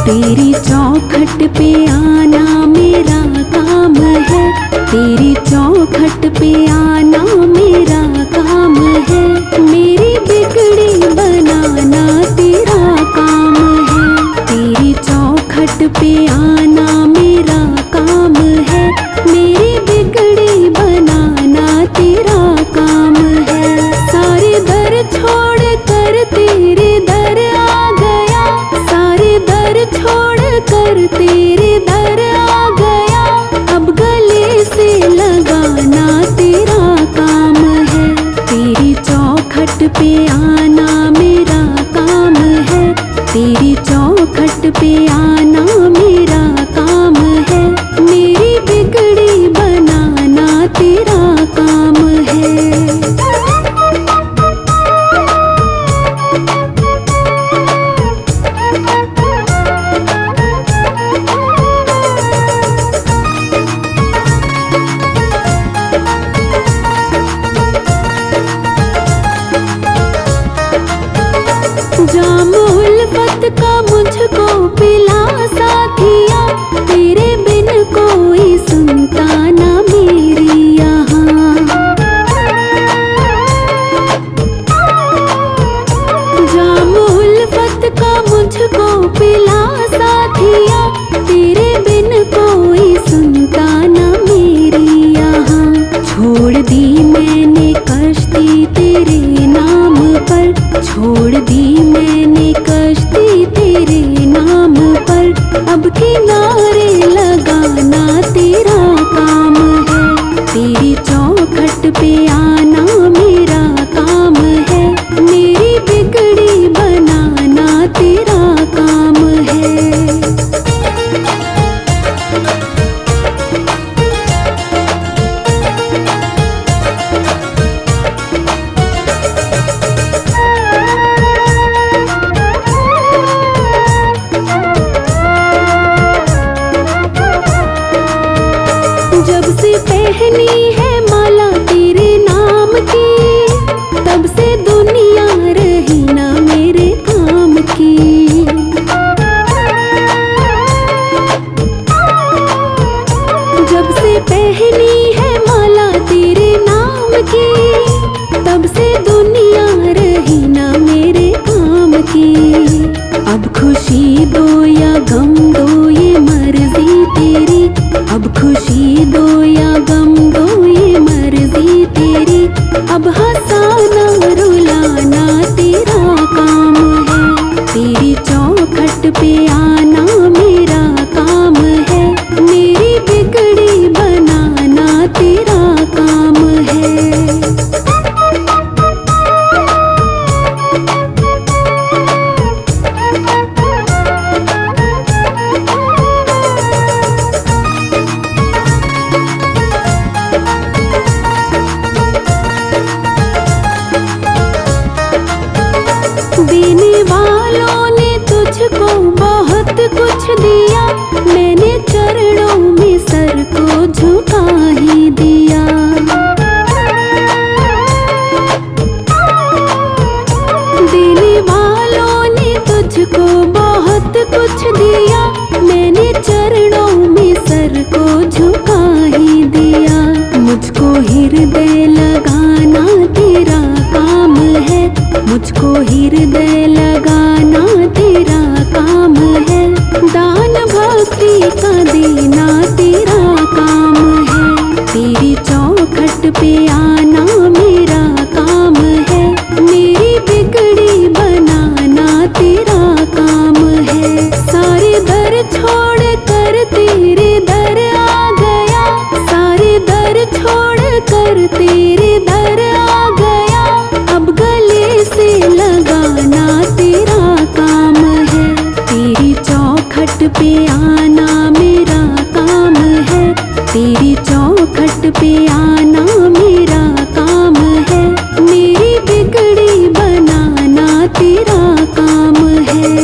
तेरी चौखट पे आना मेरा काम है, तेरी चौखट पे आना मेरा काम है। मेरी बिगड़ी बनाना तेरा काम है, तेरी चौखट पे आना मेरा काम है। मेरी बिगड़ी बनाना तेरा काम है। सारे दर छोड़ कर तेरे दर आ गया, सारे दर छोड़ कर तेरे दर आ गया। अब गले से लगाना तेरा काम है, तेरी चौखट पे आना मेरा काम है, तेरी चौखट पे आना मेरा काम है। मेरी बिगड़ी बनाना तेरा काम है। जाम उल्फत का मुझको पिला साथिया, तेरे बिन कोई सुनता ना मेरी यहाँ। जाम उल्फत का मुझको पिला साथिया, तेरे बिन कोई सुनता ना मेरी यहाँ। छोड़ दी मैंने कश्ती तेरे नाम पर, छोड़ दी मैंने कश्ती तेरे नाम पर। अब किनारे लगाना तेरा काम है, तेरी चौखट पे आना मेरा काम है। मेरी बिगड़ी बनाना तेरा काम है। जब से पहनी है माला तेरे नाम की, तब से दुनिया रही ना मेरे काम की। जब से पहनी है माला तेरे नाम की, तब से दुनिया रही ना मेरे काम की। अब खुशी दो या गम दो ये मर्जी तेरी, अब खुशी दो या गम दो ये मर्जी तेरी। अब हंसाना रुलाना तेरा काम है, तेरी चौखट पे आना मेरा काम है। मेरी बिगड़ी बनाना तेरा काम है। देने वालों ने तुझको बहुत कुछ दिया, मैंने चरणों में सर को झुका ही दिया। देने वालों ने तुझको बहुत कुछ दिया, मैंने चरणों में सर को झुका ही दिया। मुझको हृदय लगाना तेरा काम है, मुझको हृदय लगाना तेरा काम है। दान भक्ति का देना तेरा काम है, तेरी चौखट पे आना मेरा काम है। मेरी बिगड़ी बनाना तेरा काम है। सारे दर छोड़ कर तेरे दर आ गया, सारे दर छोड़ कर तेरे दर आ गया। अब गले से लगाना तेरा काम है, तेरी चौखट पे आना मेरा काम है, तेरी चौखट पे आना मेरा काम है। मेरी बिगड़ी बनाना तेरा काम है।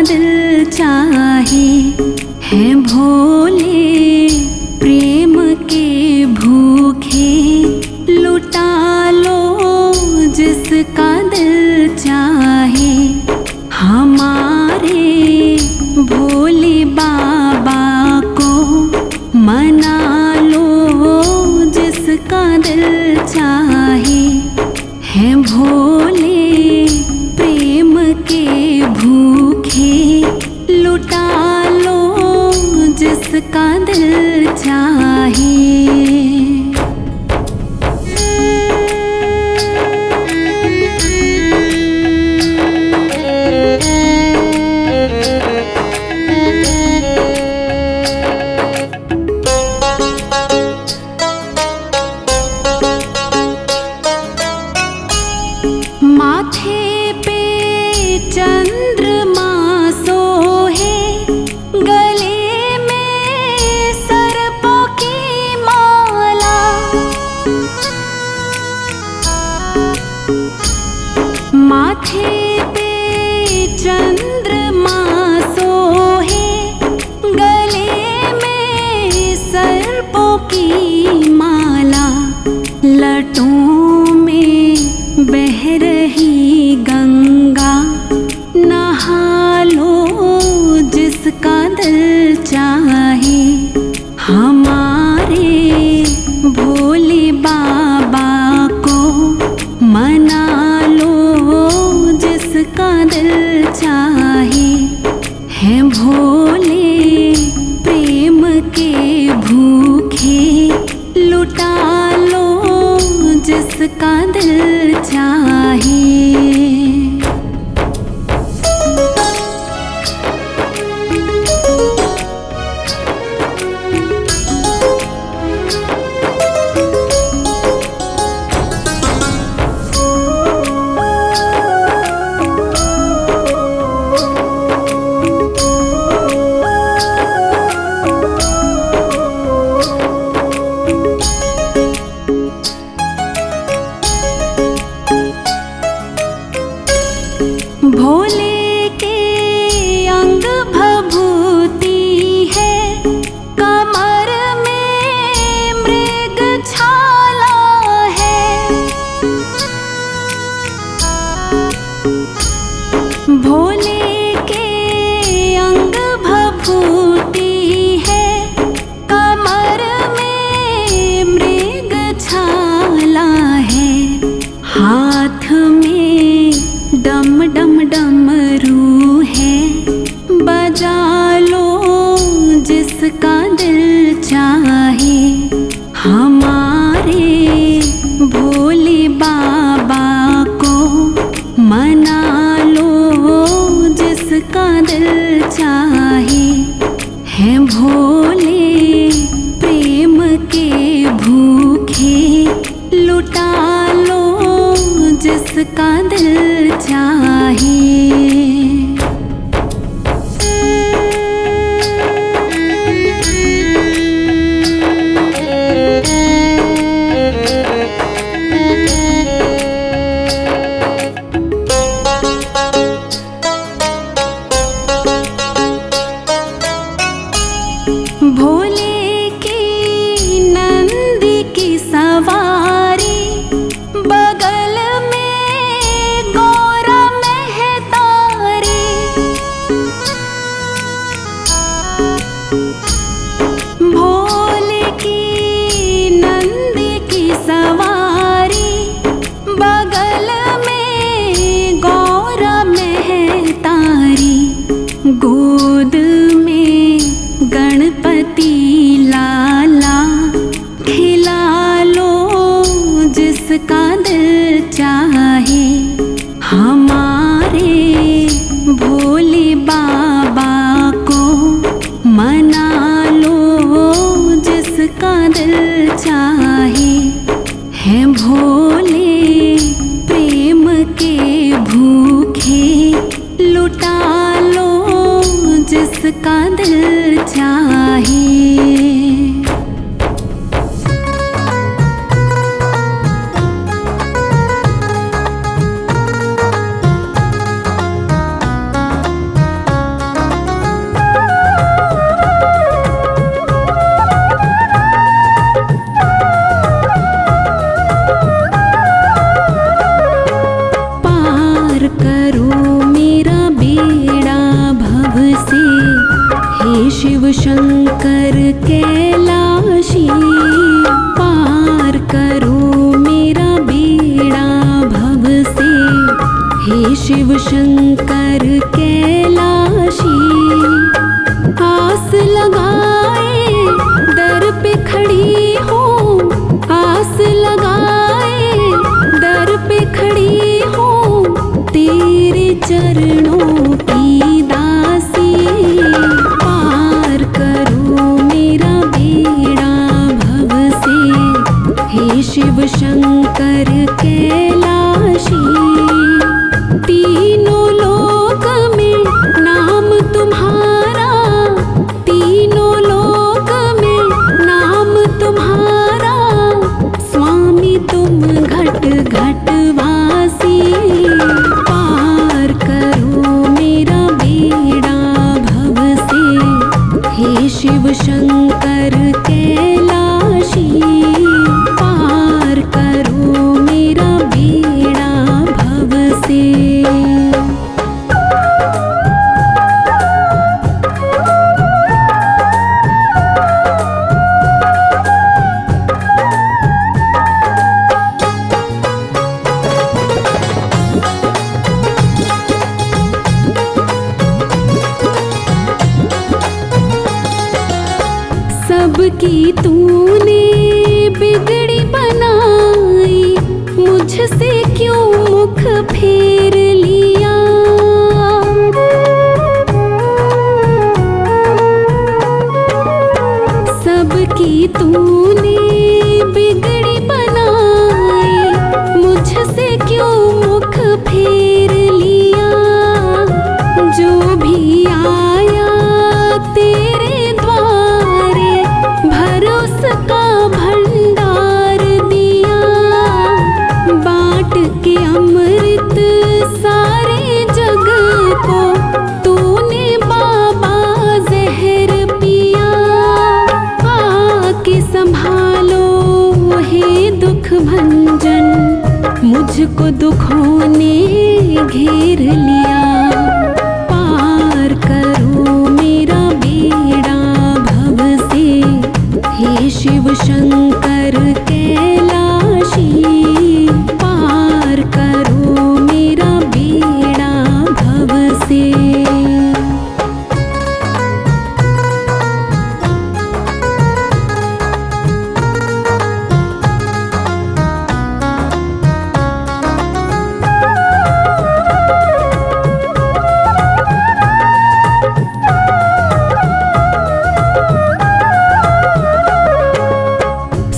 दिल चाहे। हैं भोले प्रेम के भूखे, लुटा लो जिसका दिल चाहे। हमारे भोले बाबा को मना लो जिसका दिल चाहे। हैं भोले प्रेम के भूखे, लुटा लो जिसका दिल चाहे। माथे पे चंद्रमा सोहे, गले में सर्पों की माला। माथे पे चंद्रमा सोहे, गले में सर्पों की माला। लटों में बह रही गंगा, नहा लो जिसका दिल चाहे। हमारे भोले बाबा को मना लो जिसका दिल चाहे। हैं भोले प्रेम के भूखे, लुटा लो जिसका दिल चाहे। भोले के अंग भभूति है, कमर में मृग छाला है। भोले के अंग भभूति है, कमर में मृग छाला है। हाथ में डम डम डमरू है, बजा लो जिसका दिल चाहे। हमारे भोले बाबा को मना लो जिसका दिल चाहे। हैं भोले प्रेम के भूखे, लुटा लो जिसका दिल चाहे। भोले की नंदी की सवारी, बगल में गौरा महतारी। भोले की नंदी की सवारी, बगल में गौरा महतारी। गोद में गणपति लाला, खिला लो जिसका दिल चाहे। हमारे भोले बाबा को मना लो जिसका दिल चाहे। हैं भोले प्रेम के भूखे, लुटा लो जिसका दिल चाहे। शिव शंकर कैलाशी, पार करो मेरा बेड़ा भव से। हे शिव शंकर कैलाशी, आस लगाए दर पे खड़ी हूँ, आस लगाए दर पे खड़ी हूँ, तेरे चरणों की दासी, पार करो मेरा बेड़ा भव से। हे शिव शंकर कैलाशी, तीनों लोक में नाम तुम्हारा, तीनों लोक में नाम तुम्हारा, स्वामी तुम घट घट वासी, पार करो मेरा बेड़ा भव से। हे शिव शंकर कैलाशी, पार करो मेरा बेड़ा भव से। सबकी तूने बिगड़ी बनाई, मुझसे क्यों मुख फेर लिया। सबकी तूने बिगड़ी बनाई, मुझसे क्यों मुख फेर लिया। जो भी आया तेरे द्वारे, भरोस का भंडार दिया। बाँट के अमृत सारे जग को, तूने बाबा जहर पिया। आके संभालो हे दुख भंजन, मुझको दुखों ने घेर लिया। पार करो मेरा बेड़ा भव से। हे शिव शंकर कैलाशी, पार करो मेरा बेड़ा भव से।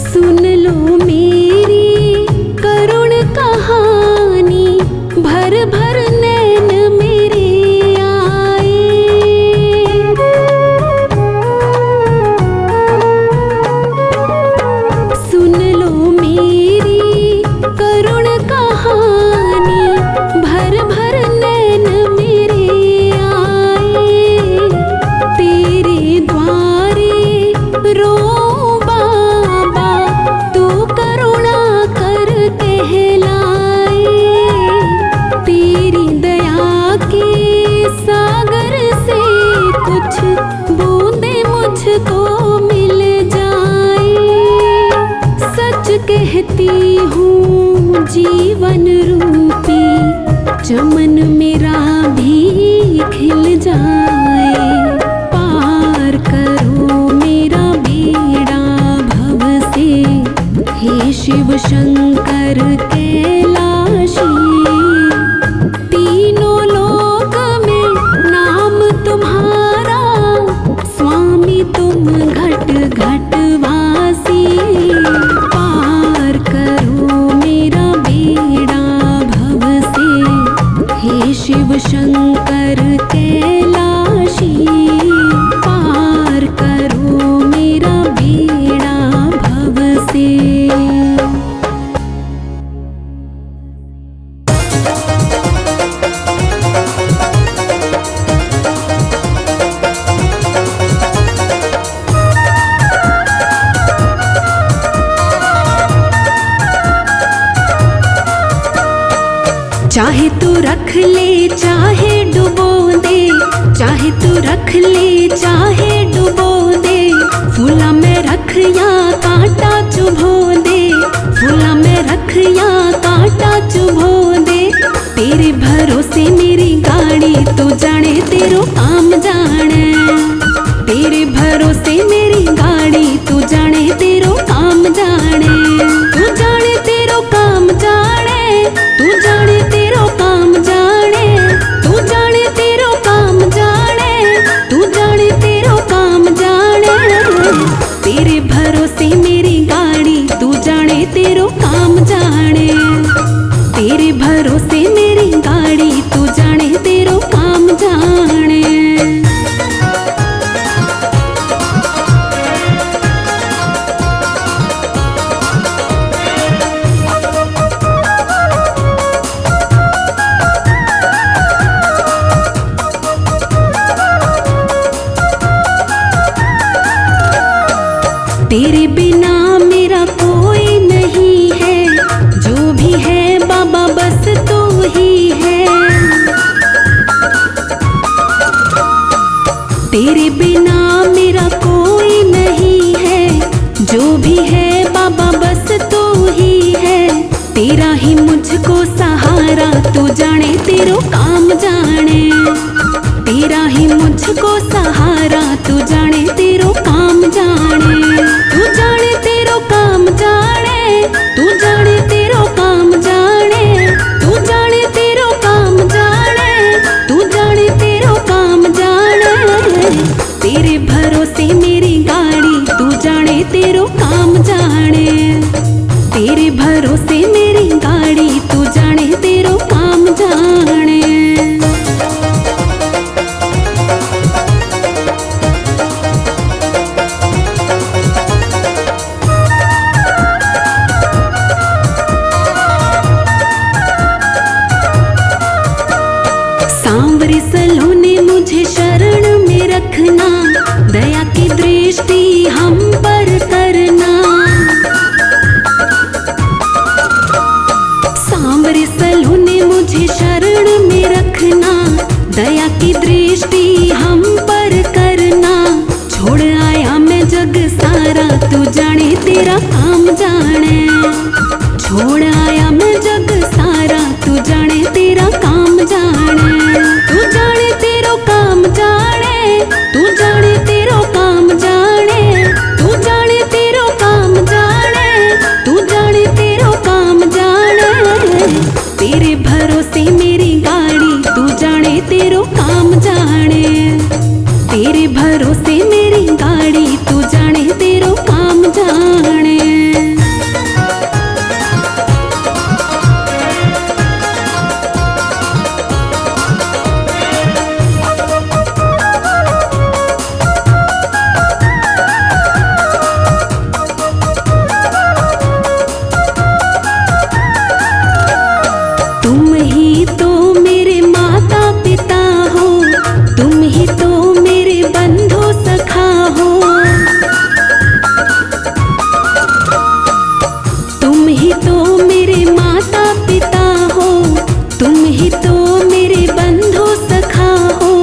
सुन लो मेरी करुण कहानी, भर भर नैन मेरे आए। सुन लो मेरी करुण कहानी, भर भर नैन मेरे आए। तेरे द्वारे रो बाबा, तू करुणा कर कहलाए। तेरी दया के सागर से कुछ बूंदे मुझको मिल जाए। सच कहती हूँ जीवन रूपी, चमन मेरा भी खिल जाए। पार करो मेरा बेड़ा भव से। हे शिव शंकर कैलाशी, तीनों लोक में नाम तुम्हारा, स्वामी तुम घट घट वासी। पार करो मेरा बेड़ा भव से। हे शिव शंकर कैलाशी, पार करो मेरा बेड़ा भव से। चाहे तू रख ले चाहे डुबो दे, चाहे तू रख ले चाहे भरोसे मेरी गाड़ी तू जाने तेरो काम जाने। तेरे भरोसे मेरी गाड़ी तू जाने तेरो काम जाने। तू जाने तेरो काम जाने, तू जाने तेरो काम जाने, तू जाने तेरो काम जाने, तू जाने तेरो काम जाने। तेरे भरोसे मेरी गाड़ी तू जाने तेरो काम जाने। तेरे भरोसे मेरी गाड़ी तू जाने तेरो काम जाने। तेरे बिना मेरा कोई नहीं है, जो भी है बाबा बस तू ही है। तेरे बिना मेरा कोई नहीं है, जो भी है बाबा बस तू ही है। तेरा ही मुझको सहारा तू जाने तेरो काम जाने। तेरा ही मुझको सहारा तू जाने तेरो काम जाने। तू जाने तेरो काम जाने, तू जाने तेरो काम जाने, तू जाने तेरो काम जाने, तू जाने तेरो काम जाने। तेरे भरोसे मेरी गाड़ी तू जाने तेरो काम जाने। तेरे भरोसे मेरी गाड़ी तू जाने तेरो काम जाने। सांवरे सलोने मुझे शरण में रखना, दया की दृष्टि हम पर करना। सांवरे सलोने मुझे शरण में रखना, दया की दृष्टि हम पर करना। छोड़ आया मैं जग सारा तू जाने तेरा काम जाने। छोड़ आया मैं जग सारा तू जाने तेरा काम जाने। तू जाने तेरो काम जाने, तू जाने तेरो काम जाने, तू जाने तेरो काम जाने, तू जाने तेरो काम जाने। तेरे भरोसे मेरी गाड़ी तू जाने तेरो काम जाने। तेरे भरोसे मेरी गाड़ी तू जाने तेरो काम जाने। तुम ही तो मेरे माता पिता हो, तुम ही तो मेरे बंधु सखा हो। तुम ही तो मेरे माता पिता हो, तुम ही तो मेरे बंधु सखा हो।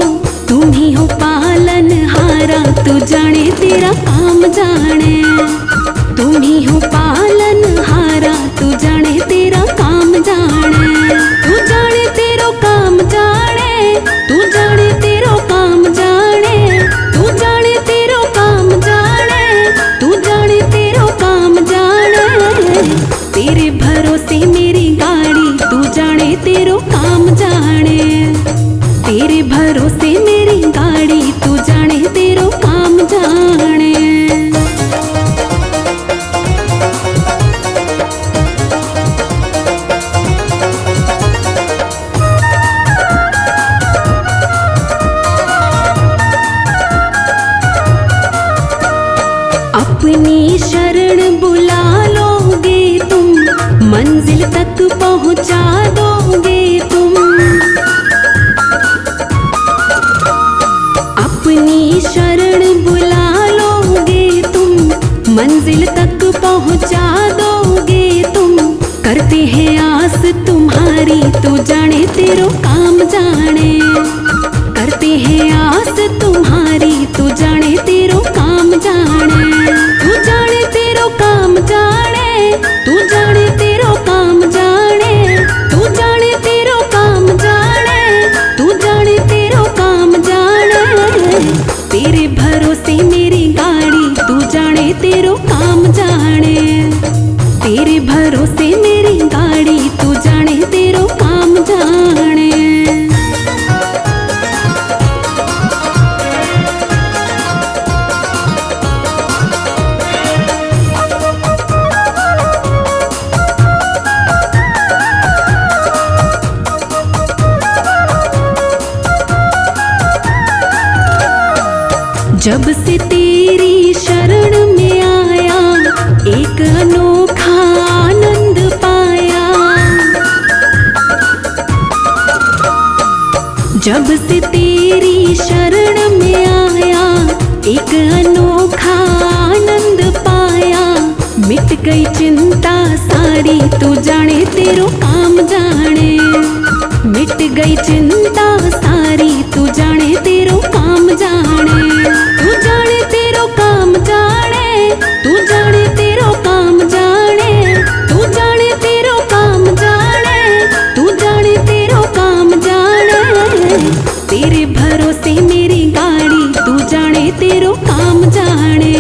तुम ही हो पालनहारा तू जाने तेरा काम जाने। तुम ही हो पालनहारा तू जाने तेरा काम जाने। तू जाने तेरो काम जाने, तू जाने तेरो काम जाने, तू जाने तेरो काम जाने, तू जाने तेरो काम जाने। तेरे भरोसे मेरी गाड़ी तू जाने तेरो काम जाने। तेरे भरोसे मेरी गाड़ी तू जाने तेरो काम जाने। अपनी शरण बुला लोगे तुम, मंजिल तक पहुंचा दोगे तुम। अपनी शरण बुला लोगे तुम, मंजिल तक पहुंचा दोगे तुम। करते हैं आस तुम्हारी तू जाने तेरो काम जाने। करते हैं आस तुम्हारी तू जाने तेरो काम जाने। तू जाने तेरो काम जाने, तू जाने तेरो काम जाने, तू जाने तेरो काम जाने। भरोसे मेरी गाड़ी, तू जाने तेरो काम जाने। जब से तेरी शरण में आया, एक अनोखा आनंद पाया। जब से तेरी शरण में आया, एक अनोखा आनंद पाया। मिट गई चिंता सारी, तू जाने तेरो काम जाने। मिट गई चिंता सारी, तू जाने तेरो काम जाने। तू जाने तेरो काम जाने, तू जाने तेरो काम जाने। तू जाने तेरो काम जाने, तू जाने तेरो काम जाने। तेरे भरोसे मेरी गाड़ी, तू जाने तेरो काम जाने।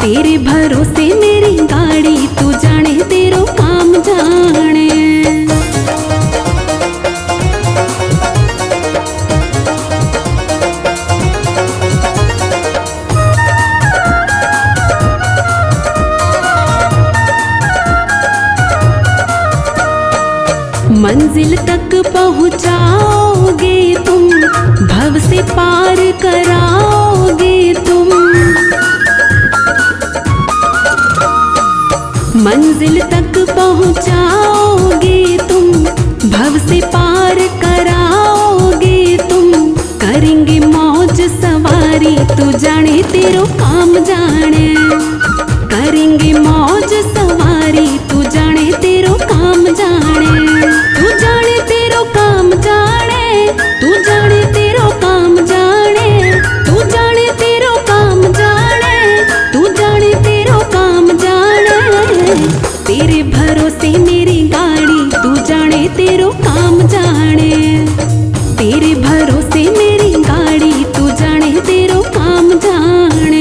तेरे भरोसे मेरी गाड़ी, तू जाने तेरो काम जाने। मंजिल तक पहुँचाओगे तुम, भव से पार कराओगे तुम। मंजिल तक पहुँचाओगे तुम, भव से पार कराओगे तुम। करेंगे मौज सवारी, तू जाने तेरो काम जाने। करेंगे मौज सवारी, तू जाने तेरो काम जाने। तू जाने तेरो काम जाने, तू जाने तेरो काम जाने। तू जाने तेरो काम जाने, तू जाने तेरो काम जाने। तेरे भरोसे मेरी गाड़ी, तू जाने तेरो काम जाने। तेरे भरोसे मेरी गाड़ी, तू जाने तेरो काम जाने।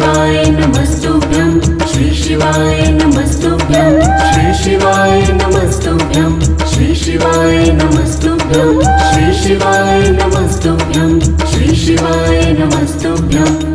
शिवाय नमस्तुभ्यं श्री शिवाय नमस्तुभ्यं श्री शिवाय नमस्तुभ्यं श्री शिवाय नमस्तुभ्यं श्री शिवाय नमस्तुभ्यं।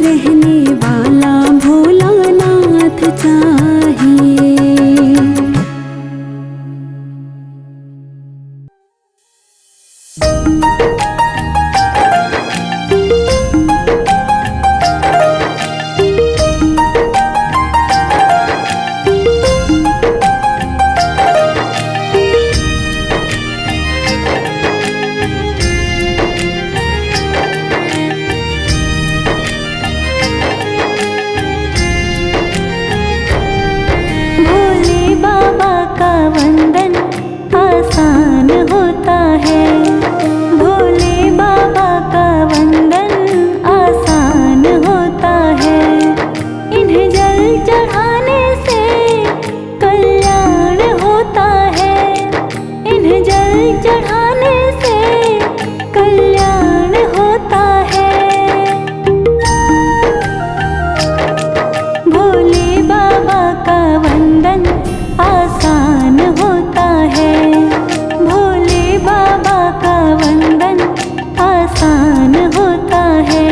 रहने वाला वंदन आसान होता है। भोले बाबा का वंदन आसान होता है। इन्हें जल चढ़ाने से कल्याण होता है। इन्हें जल चढ़ाने से कल्याण होता है। भोले बाबा का वंदन आसान होता है। भोले बाबा का वंदन आसान होता है।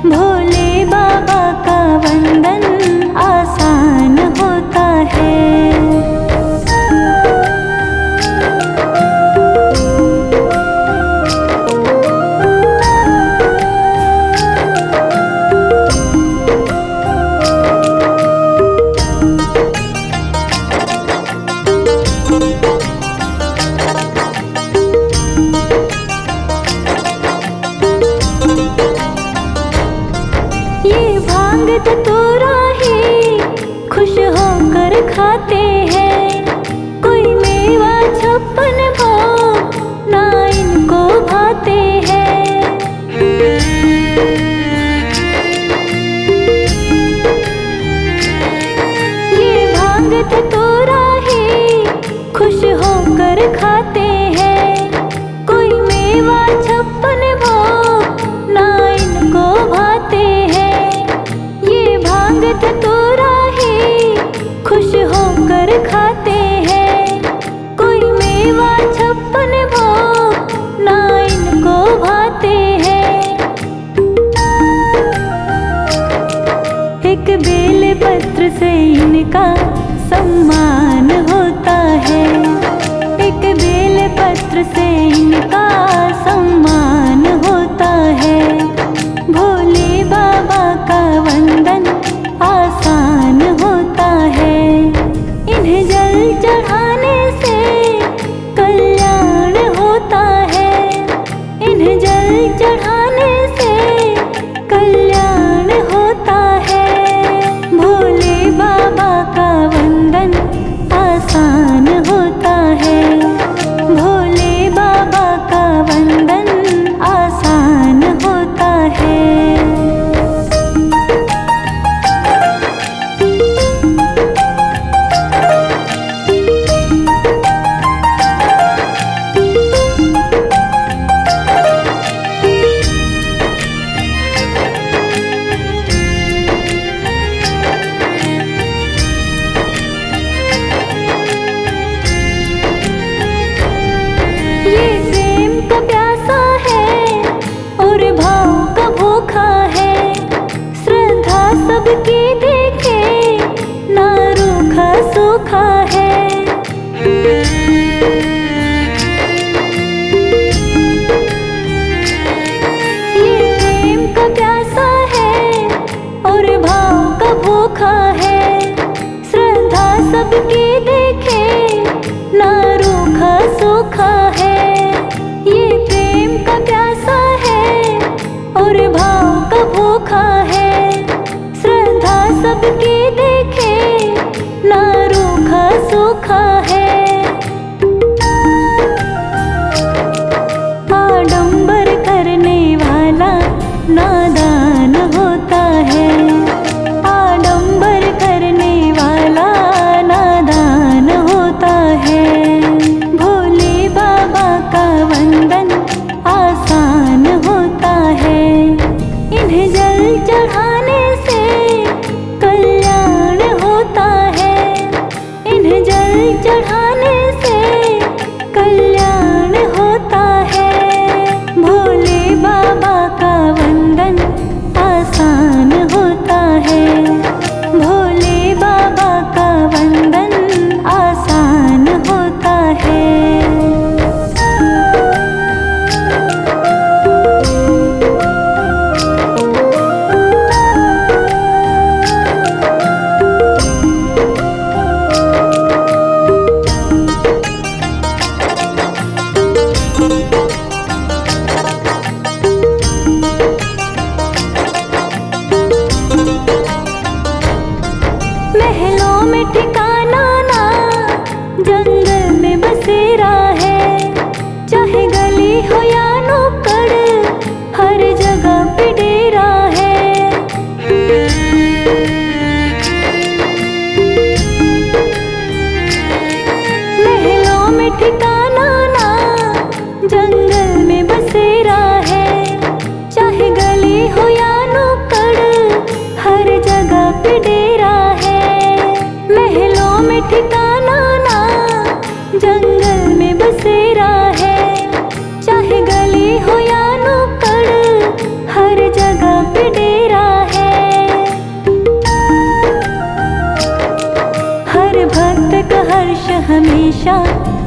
भोले बाबा का वंदन आसान होता है। ये भांग धतूरा ही खुश होकर खाते हैं। कोई मेवा छप्पन भोग ना इनको भाते हैं। ये भांग धतूरा ही खुश होकर खाते हैं। कोई मेवा छप्पन भोग ना इनको भाते हैं। ये भांग धतूरा ही खुश होकर खाते हैं। कोई मेवा छप्पन भोग ना इनको भाते हैं। एक बेल पत्र से इनका सम्मान होता है। एक बेल पत्र से इनका सम्मान होता है। भोले बाबा का वंदन आसान होता है। इन्हें जल चढ़ाने से कल्याण होता है। इन्हें जल चढ़ाने से कल्याण होता है। भोले बाबा का वंदन आसान होता है। भोले बाबा का वंदन आसान होता है। ये प्रेम का प्यासा है और भाव का भूखा है। श्रद्धा सबकी देखे ना रूखा सूखा है। ये प्रेम का प्यासा है और भाव का भूखा है। श्रद्धा सबकी देखे ना रूखा सूखा है। ये प्रेम का प्यासा है और भाव का भूखा है। श्रद्धा सबकी देखे ना रूखा सूखा है। आडंबर करने वाला नादान होता है। आडंबर करने वाला नादान होता है। भोले बाबा महलों में ठिकाना ना, जंगल में बसेरा है। चाहे गली हो या नुक्कड़, हर जगह पे डेरा है। महलों में ठिकाना ना, जंगल में बसेरा है। चाहे गली हो या नुक्कड़, हर जगह पे डेरा है। हर भक्त का हर्ष हमेशा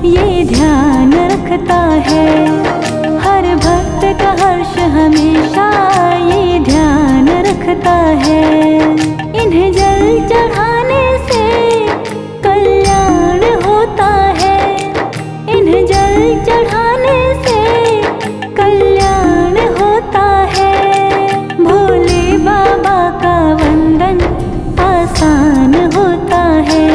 ये ध्यान रखता है। हर भक्त का हर्ष हमेशा ये ध्यान रखता है। इन्हें जल चढ़ाने से कल्याण होता है। इन्हें जल चढ़ाने से कल्याण होता है। भोले बाबा का वंदन आसान होता है।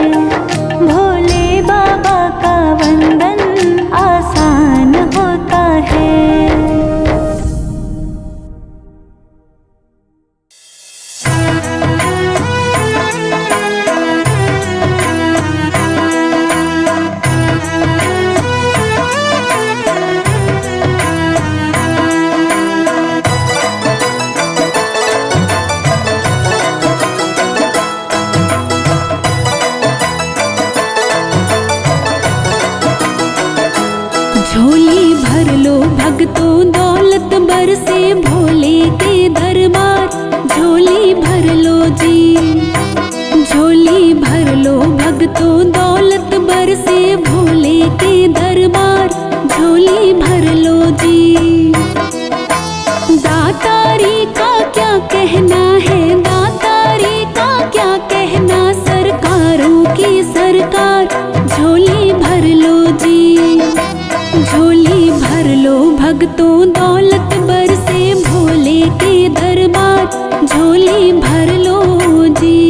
भोले बाबा का वंदन आसान होता है। झोली भर लो भक्तों, दौलत बरसे भोले के दरबार। झोली भर लो जी, झोली भर लो भक्तों, दौलत बरसे भोले के दरबार। झोली भर लो जी। दातारी का क्या कहना है, दातारी का क्या कहना, सरकारों की सरकार। झोली भर लो जी, झोली भर लो भक्तों, दौलत बरसे भोले के दरबार। झोली भर लो जी।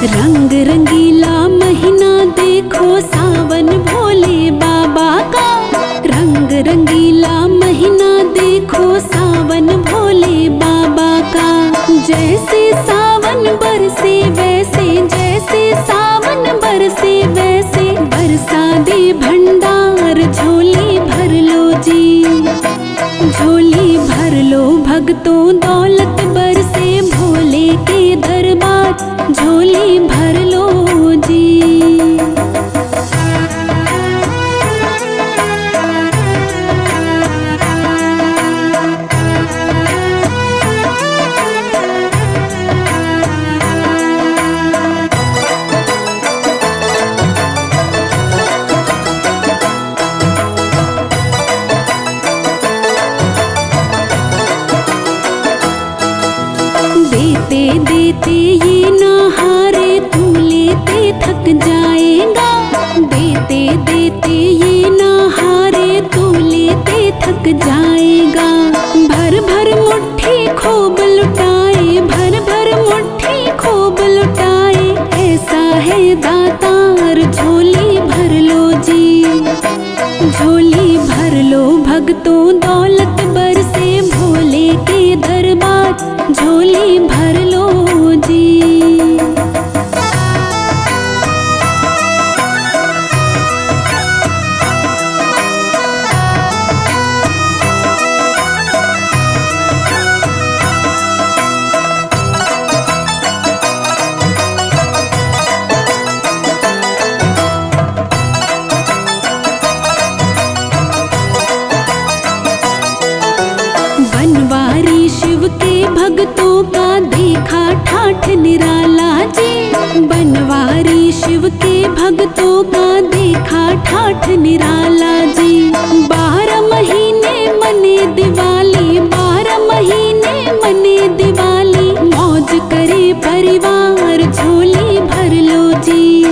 रंग रंगीला महीना देखो सावन भोले बाबा का। रंग रंगीला महीना देखो सावन भोले बाबा का। जैसे सावन बरसे वैसे, जैसे सावन बरसे वैसे, बरसा दे भंडार। झोली भर लो जी, झोली भर लो भक्तों, दौलत बरसे भोले के दरबार। झोली भर लो जी। देते देते ये ना हारे, तू लेते थक जाएगा। देते देते ये ना हारे, तू लेते थक जाएगा। भर भर मुट्ठी खूब लुटाए, भर भर मुट्ठी खूब लुटाए। ऐसा है दातार। झोली भर लो जी, झोली भर लो भक्तों, दौलत बरसे भोले के दरबार। झोली भर लो जी। बनवारी शिव के भक्तों का देखा ठाठ निराला जी। बनवारी शिव के भक्तों का देखा ठाठ निराला जी। 12 महीने मने दिवाली, 12 महीने मने दिवाली। मौज करे परिवार। झोली भर लो जी,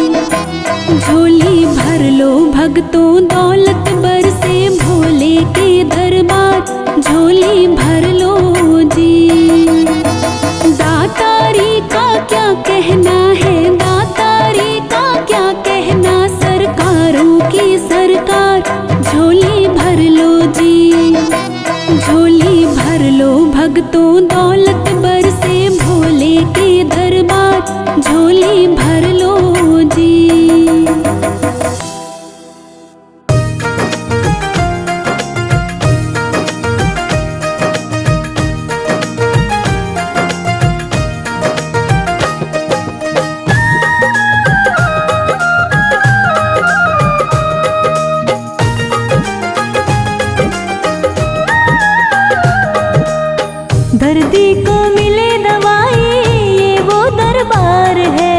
झोली भर लो भक्तों, भगतों दौलत बरसे भोले के दरबार, झोली भर लो जी। दातारी का क्या कहना है, दातारी का क्या कहना, सरकारों की सरकार, झोली भर लो जी। झोली भर लो भगतों दौलत बरसे भोले के दरबार, झोली भर लो जी। दर्दी को मिले दवाई ये वो दरबार है,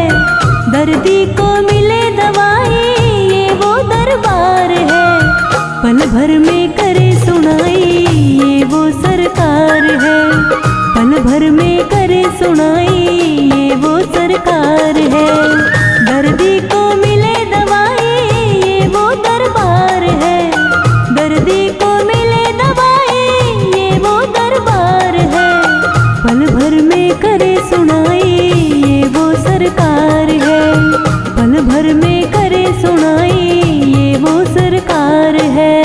दर्दी को मिले दवाई ये वो दरबार है। पल भर में करे सुनाई ये वो सरकार है, पल भर में करे सुनाई ये वो सरकार है। दर्दी को मिले दवाई ये वो दरबार है, दर्दी को मिले दवाई ये वो दरबार है। पल भर में करे सुनाई ये वो सरकार है, पल भर में करे सुनाई ये वो सरकार है।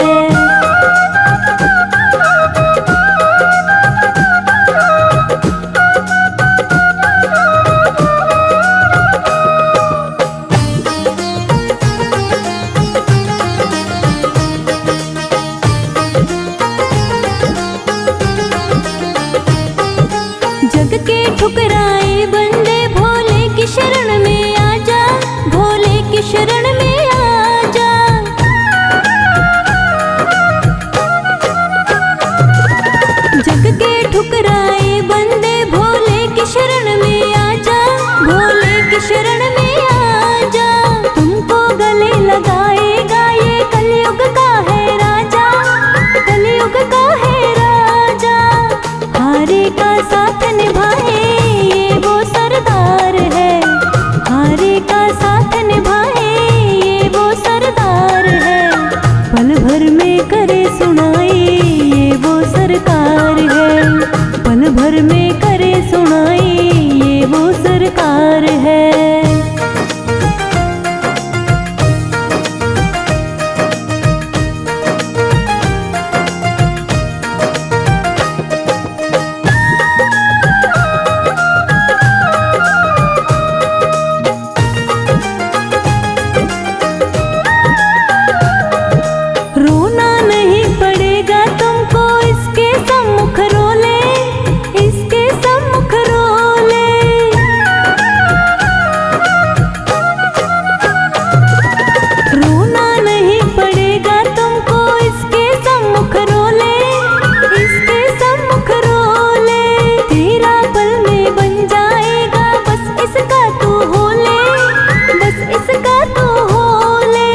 जग के ठुकराए बंदे भोले की शरण में आजा, भोले की शरण में आजा। जग के ठुकराए बंदे भोले की शरण में आजा, भोले की शरण में आजा। तुमको गले लगाएगा ये कलयुग का है राजा, कलयुग का है राजा। हारे का साथ निभाए ये वो सरदार है, हारे का साथ निभाए ये वो सरदार है। पल भर में करे सुनाई ये वो सरकार है, पल भर में करे सुनाई ये वो सरकार है। रोना नहीं पड़ेगा तुमको इसके सम्मुख रोले, इसके सम्मुख रोले। रोना नहीं पड़ेगा तुमको इसके सम्मुख रोले, इसके सम्मुख रोले। तेरा पल में बन जाएगा बस इसका तू होले, बस इसका तू होले।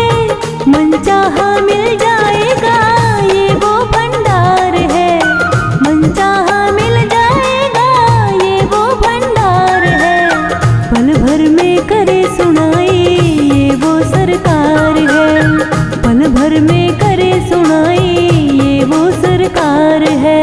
मन चाहा मिल जाएगा ये वो भंडार है, मन चाहा मिल जाएगा ये वो भंडार है। पल भर में करे सुनाई ये वो सरकार है, पल भर में करे सुनाई ये वो सरकार है।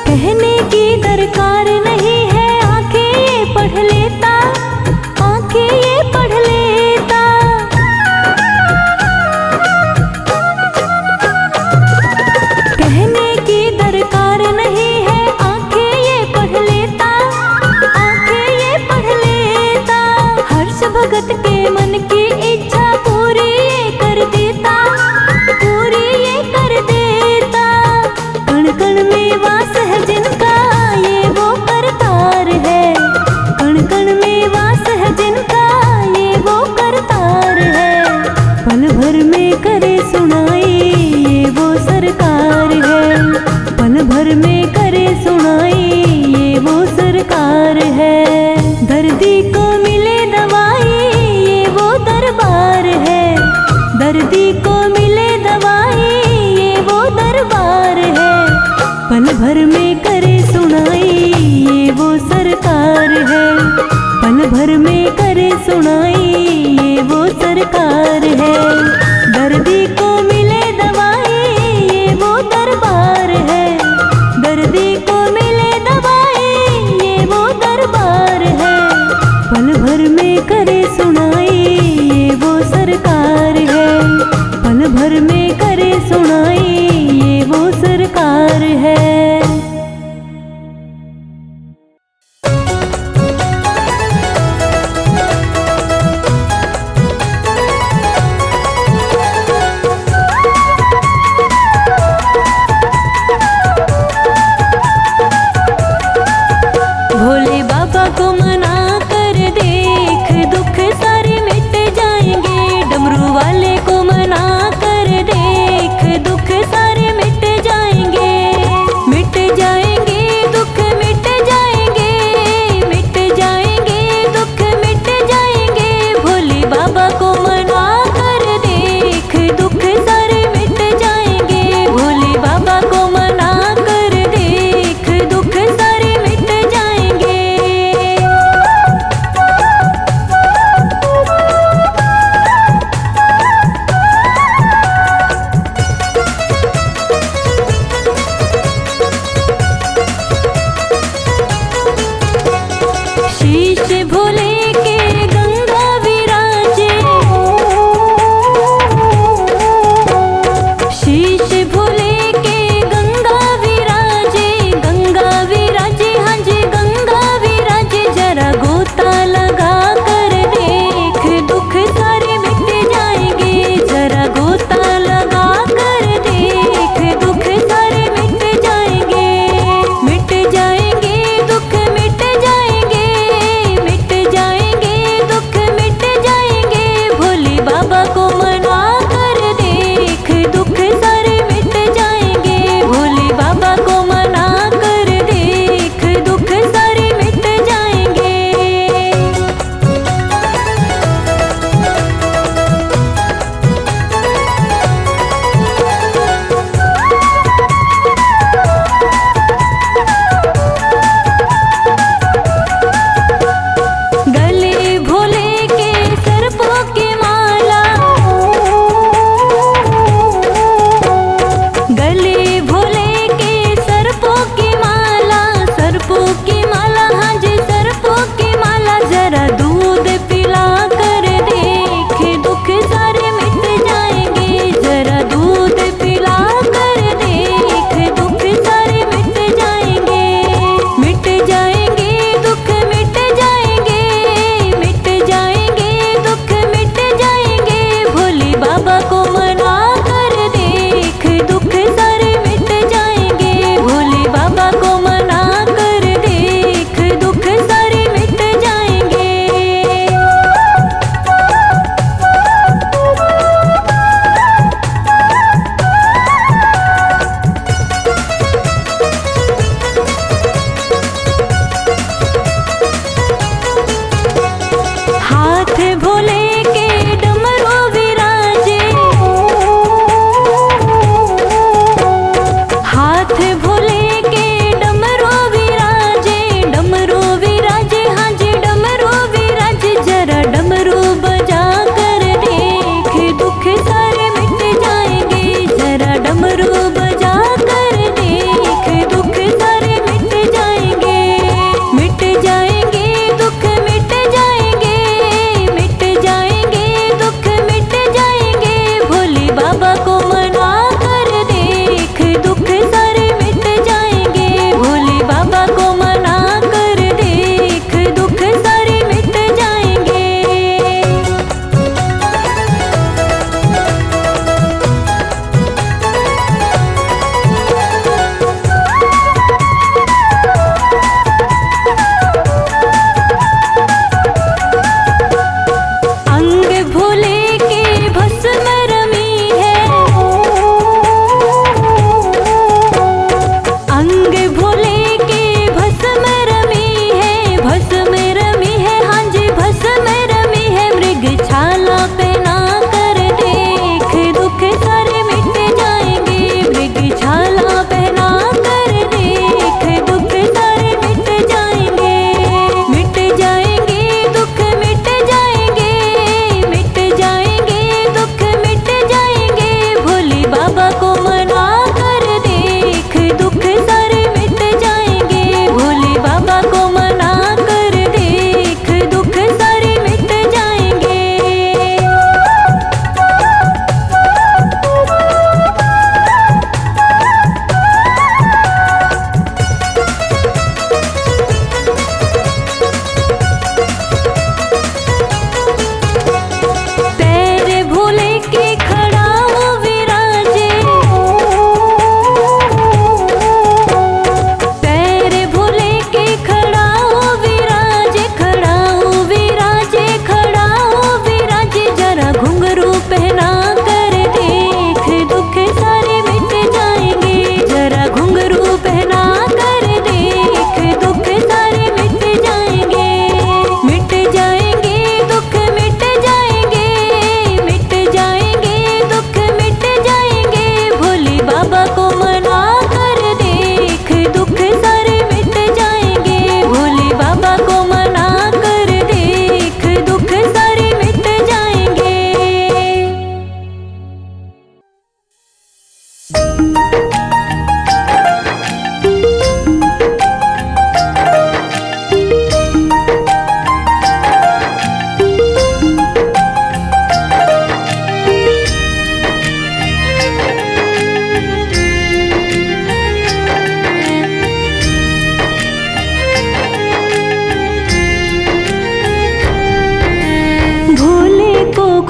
कहने की दरकार नहीं है, आंखें ये पढ़ लेता, आंखें ये पढ़ लेता। कहने की दरकार नहीं है, आंखें ये पढ़ लेता, आंखें ये पढ़ लेता। हर्ष भगत के मन की इच्छा पूरी ये कर देता, पूरी ये कर देता। कण कण में वास है जिनका ये वो करतार है, कण कण में वास है जिनका ये वो करतार है। पल भर में करे सुनाई ये वो सरकार है, पल भर में करे सुनाई ये वो सरकार है। दर्दी को में करे सुनाई, ये वो सरकार है। दर्दी को मिले दवाई, ये वो दरबार है। दर्दी को मिले दवाई, ये वो दरबार है। पल भर में करे सुनाई, ये वो सरकार है। पल भर में करे सुनाई, ये वो सरकार है। भोले बाबा को मना कर देख, दुख सारे मिट जाएंगे। डमरू वाले को मना कर देख, दुख सारे मिट जाएंगे। मिट जाएंगे दुख मिट जाएंगे, मिट जाएंगे दुख मिट जाएंगे। भोले बाबा को मना कर देख, दुख सारे मिट जाएंगे। भोले बाबा को मना कर देख, दुख सारे मिट जाएंगे। शीश भोले के गंगा विराजे, शीश भोले के गंगा विराजे। गंगा विराजे हाँ जी गंगा विराजे। जरा गोता लगा कर देख, दुख सारे मिट जाएंगे। जरा गोता लगा कर देख, दुख सारे मिट जाएंगे। मिट जाएंगे दुख मिट जाएंगे, मिट जाएंगे दुख मिट जाएंगे। भोले बाबा को मना कर देख, दुख सारे मिट जाएंगे। भोले बाबा को मना कर देख, दुख सारे मिट जाएंगे। गले भोले के सर्पों की माला, गले भोले के सर्पों की माला। सर्पों की माला हाँ जी सर्पों की माला। जरा दूध पिला कर देख, दुख सारे मिट जाएंगे। जरा दूध पिला कर देख, दुख सारे मिट जाएंगे। मिट जाएंगे दुख मिट जाएंगे, मिट जाएंगे दुख मिट जाएंगे। भोले बाबा को मना कर देख, दुख सारे मिट जाएंगे। भोले बाबा को मना कर देख, दुख सारे मिट जाएंगे। हाथ भोले के डमरू विराजे, हाथ भोले के डमरू विराजे। डमरू विराजे हाँ जी डमरू विराजे। जरा डमरू बजा कर देख, दुख सारे मिट जाएंगे। जरा डमरू बजा कर देख, दुख सारे मिट जाएंगे। मिट जाएंगे दुख मिट जाएंगे, मिट जाएंगे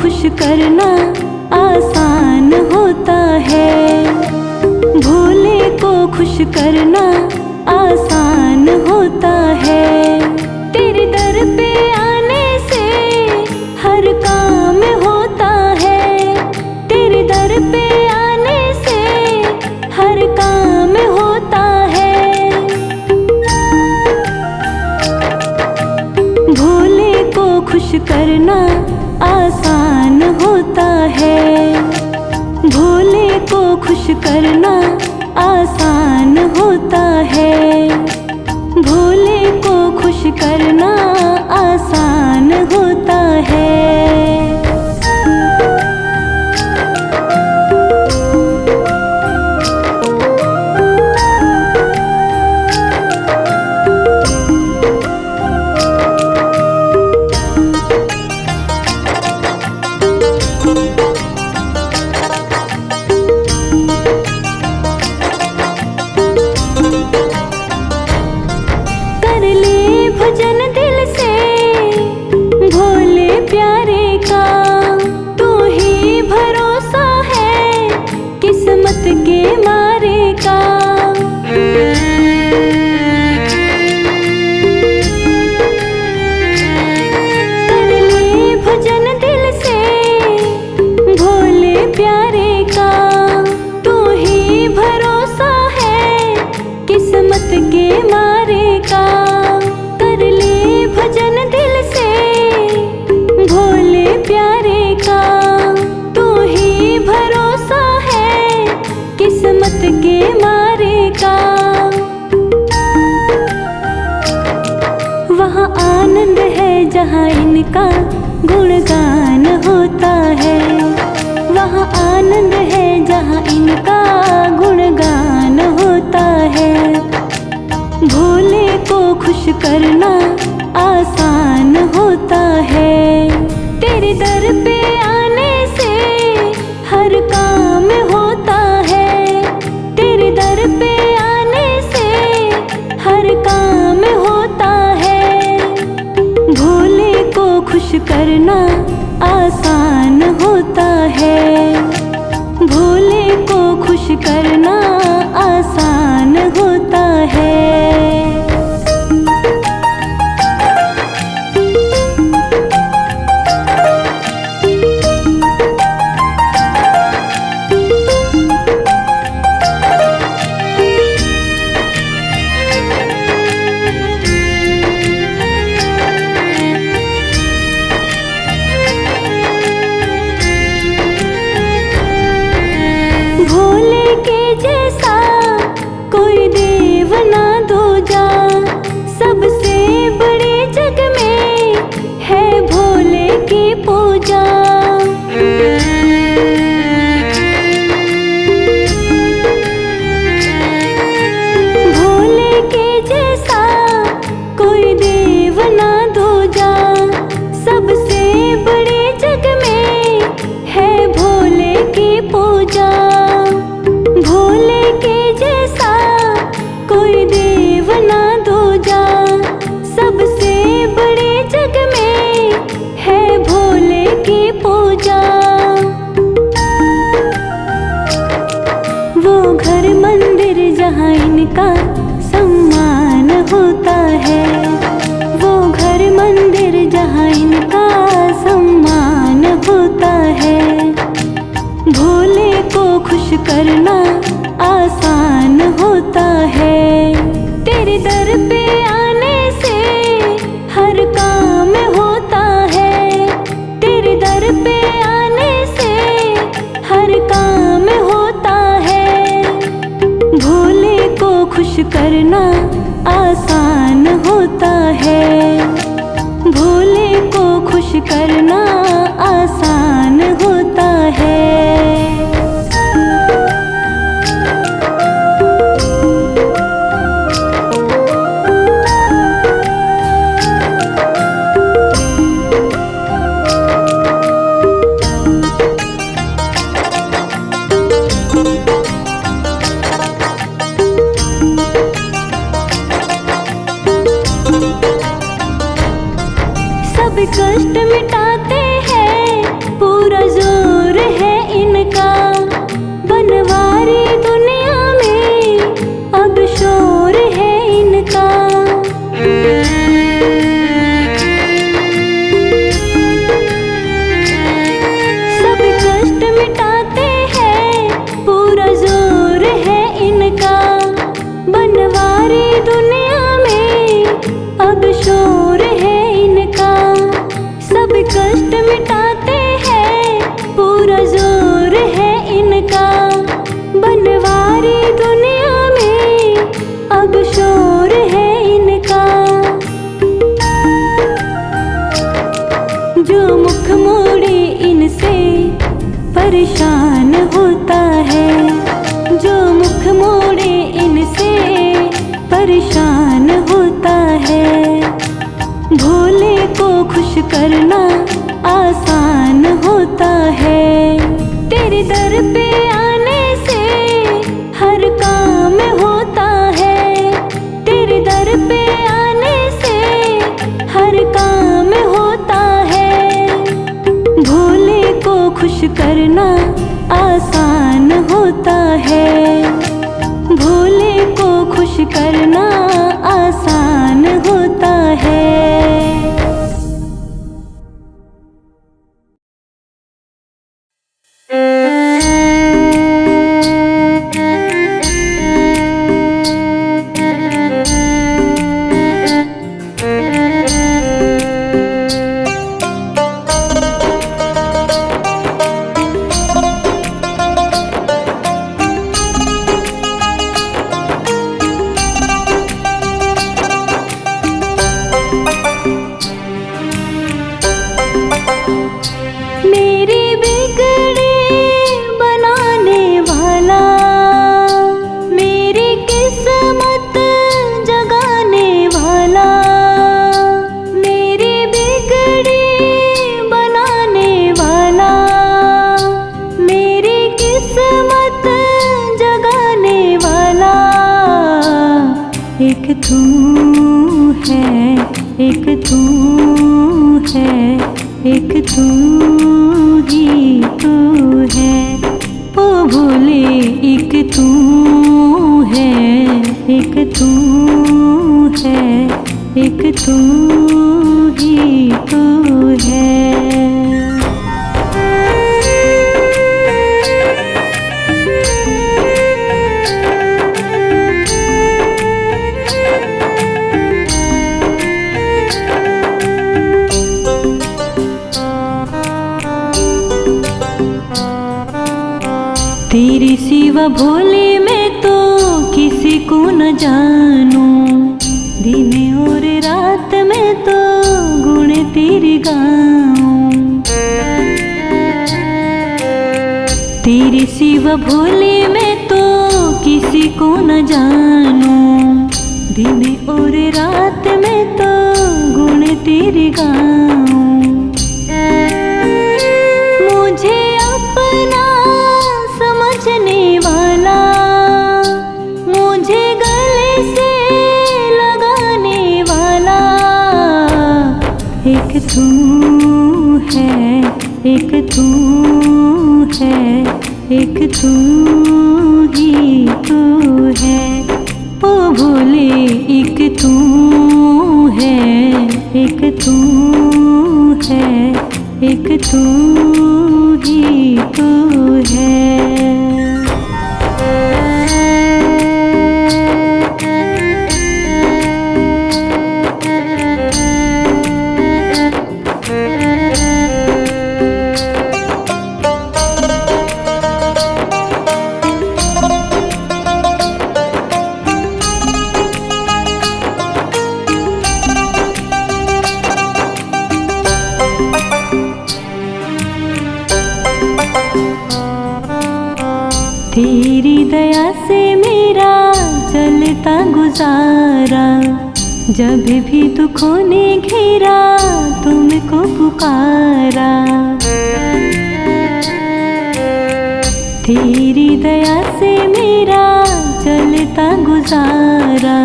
खुश करना आसान होता है। भोले को खुश करना आसान होता है। तेरे दर पे आने से हर काम होता है। तेरे दर पे आने से हर काम होता है। भोले को खुश करना आसान होता है। भोले को खुश करना आसान होता है। भोले को खुश करना आसान होता है। कर ले भजन दिल से भोले प्यारे का। तू ही भरोसा है किस्मत के मारे का। कर ले भजन दिल से भोले प्यारे का। तू ही भरोसा है किस्मत के मारे का। कर ले भजन दिल से भोले प्यारे का। तू ही भरोसा है किस्मत के मारे का। वहाँ आनंद है जहाँ इनका गुणगान होता है। वहाँ आनंद है जहाँ इनका गुणगान होता है। भोले को खुश करना आसान होता है। तेरे दर पे आने से हर काम होता है। तेरे दर पे आने से हर काम होता है। भोले को खुश करना आसान होता है। भोले को खुश करना आसान होता है। भोले के जैसा कोई देव ना दूजा। सबसे बड़े जग में है भोले की पूजा। भोले के जैसा कोई देव ना दूजा। सबसे बड़े जग में है भोले की पूजा। भोले के जैसा कोई देव ना दूजा। सबसे बड़े जग में है भोले की पूजा। वो घर मंदिर जहाँ इनका सम्मान होता है। वो घर मंदिर जहाँ इनका सम्मान होता है। भोले को खुश करना आसान होता है। तेरे दर पे आने से हर काम होता है। तेरे दर पे आने से हर काम होता है। भोले को खुश करना आसान होता है। भोले को खुश करना आसान होता है। सब कष्ट मिटाते हैं पूरा जोर है इनका, बनवारी दुनिया में अब शोर है इनका। सब कष्ट मिटाते हैं, पूरा जोर है इनका, बनवारी दुनिया में अब शोर है इनका। सब कष्ट मिटाते हैं, पूरा जोर है इनका, बनवारी दुनिया में अब शोर है इनका। जो मुख मोड़े इनसे परेशान होता है, जो मुख मोड़े इनसे परेशान होता है। भोले को खुश करना आसान होता है, तेरे दर पे आने से हर काम होता है, तेरे दर पे आने से हर काम होता है। भोले को खुश करना आसान होता है, भोले को खुश करना आसान होता है। मेरी बिगड़ी बनाने वाला, मेरी किस्मत जगाने वाला, मेरी बिगड़ी बनाने वाला, मेरी किस्मत जगाने वाला। एक तू है, एक तू है, एक तू ही तू है। ओ भोले एक तू है, एक तू है, एक तू ही तू है। तेरे सिवा भोले मैं तो किसी को न जानूं, दिन और रात में तो गुण तेरे गाऊं। तेरे सिवा भोले मैं तो किसी को न जानूं, दिन और रात में तो गुण तेरे गाऊं। मुझे अपना समझने वाला, मुझे गले से लगाने वाला। एक तू है, एक तू है, एक तू ही तू है। ओ भोले एक तू है, एक तू है, एक तू ही तू है। तेरी दया से मेरा चलता गुजारा, जब भी दुखों ने घेरा तुमको पुकारा। तेरी दया से मेरा चलता गुजारा,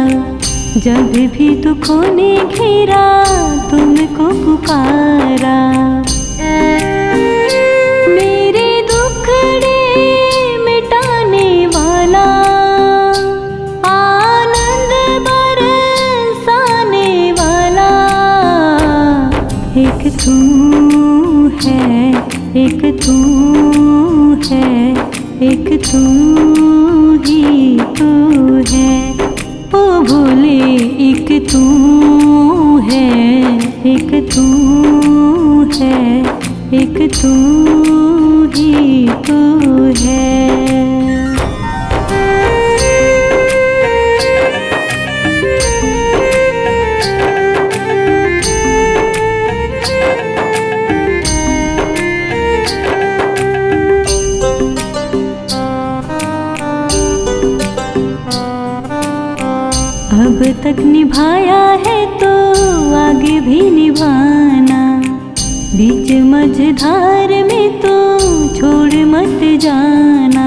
जब भी दुखों ने घेरा तुमको पुकारा। है, एक तू है, एक तू ही तू है। ओ भोले एक तू है, एक तू है, एक तू ही तू है। अब तक निभाया है तो आगे भी निभाना, बीच मझधार में तो छोड़ मत जाना।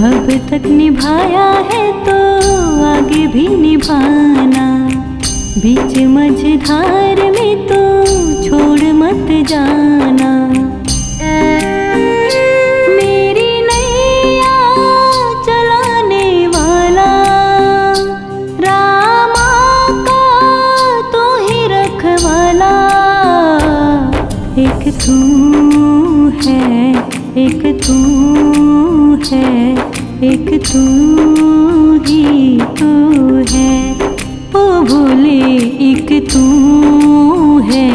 अब तक निभाया है तो आगे भी निभाना, बीच मझधार में तो छोड़ मत जाना। एक तू है, एक तू है, एक तू ही तू है। ओ भोले एक तू है,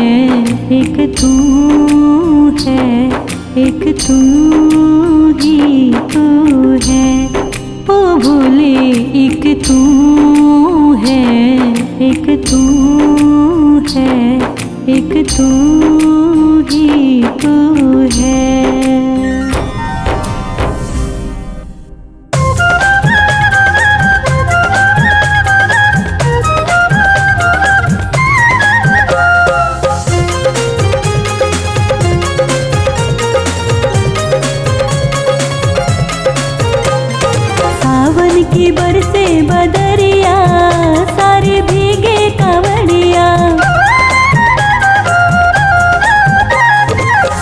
एक तू है, एक तू ही तू है। ओ भोले एक तू है, एक तू है, एक तू ही तू है। सावन की बरसे बदरिया, सारे भीगे कांवड़िया।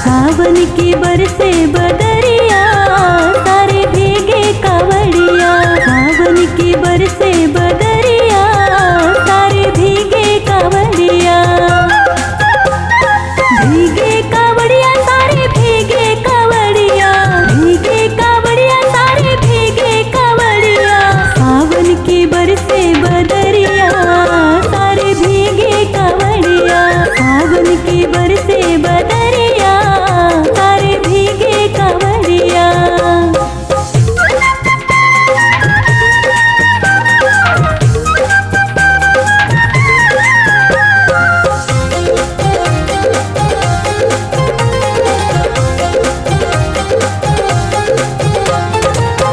सावन की बरसे बदरिया, सारे भीगे कांवड़िया। सावन की बरसे बदरिया, सारे भीगे कांवड़िया। भीगे कांवड़िया सारे भीगे कांवड़िया, भीगे कांवड़िया सारे भीगे कांवड़िया। सावन की बरसे बदरिया, सारे भीगे कांवड़िया। सावन की बरसे बदरिया, सारे भीगे कांवड़िया।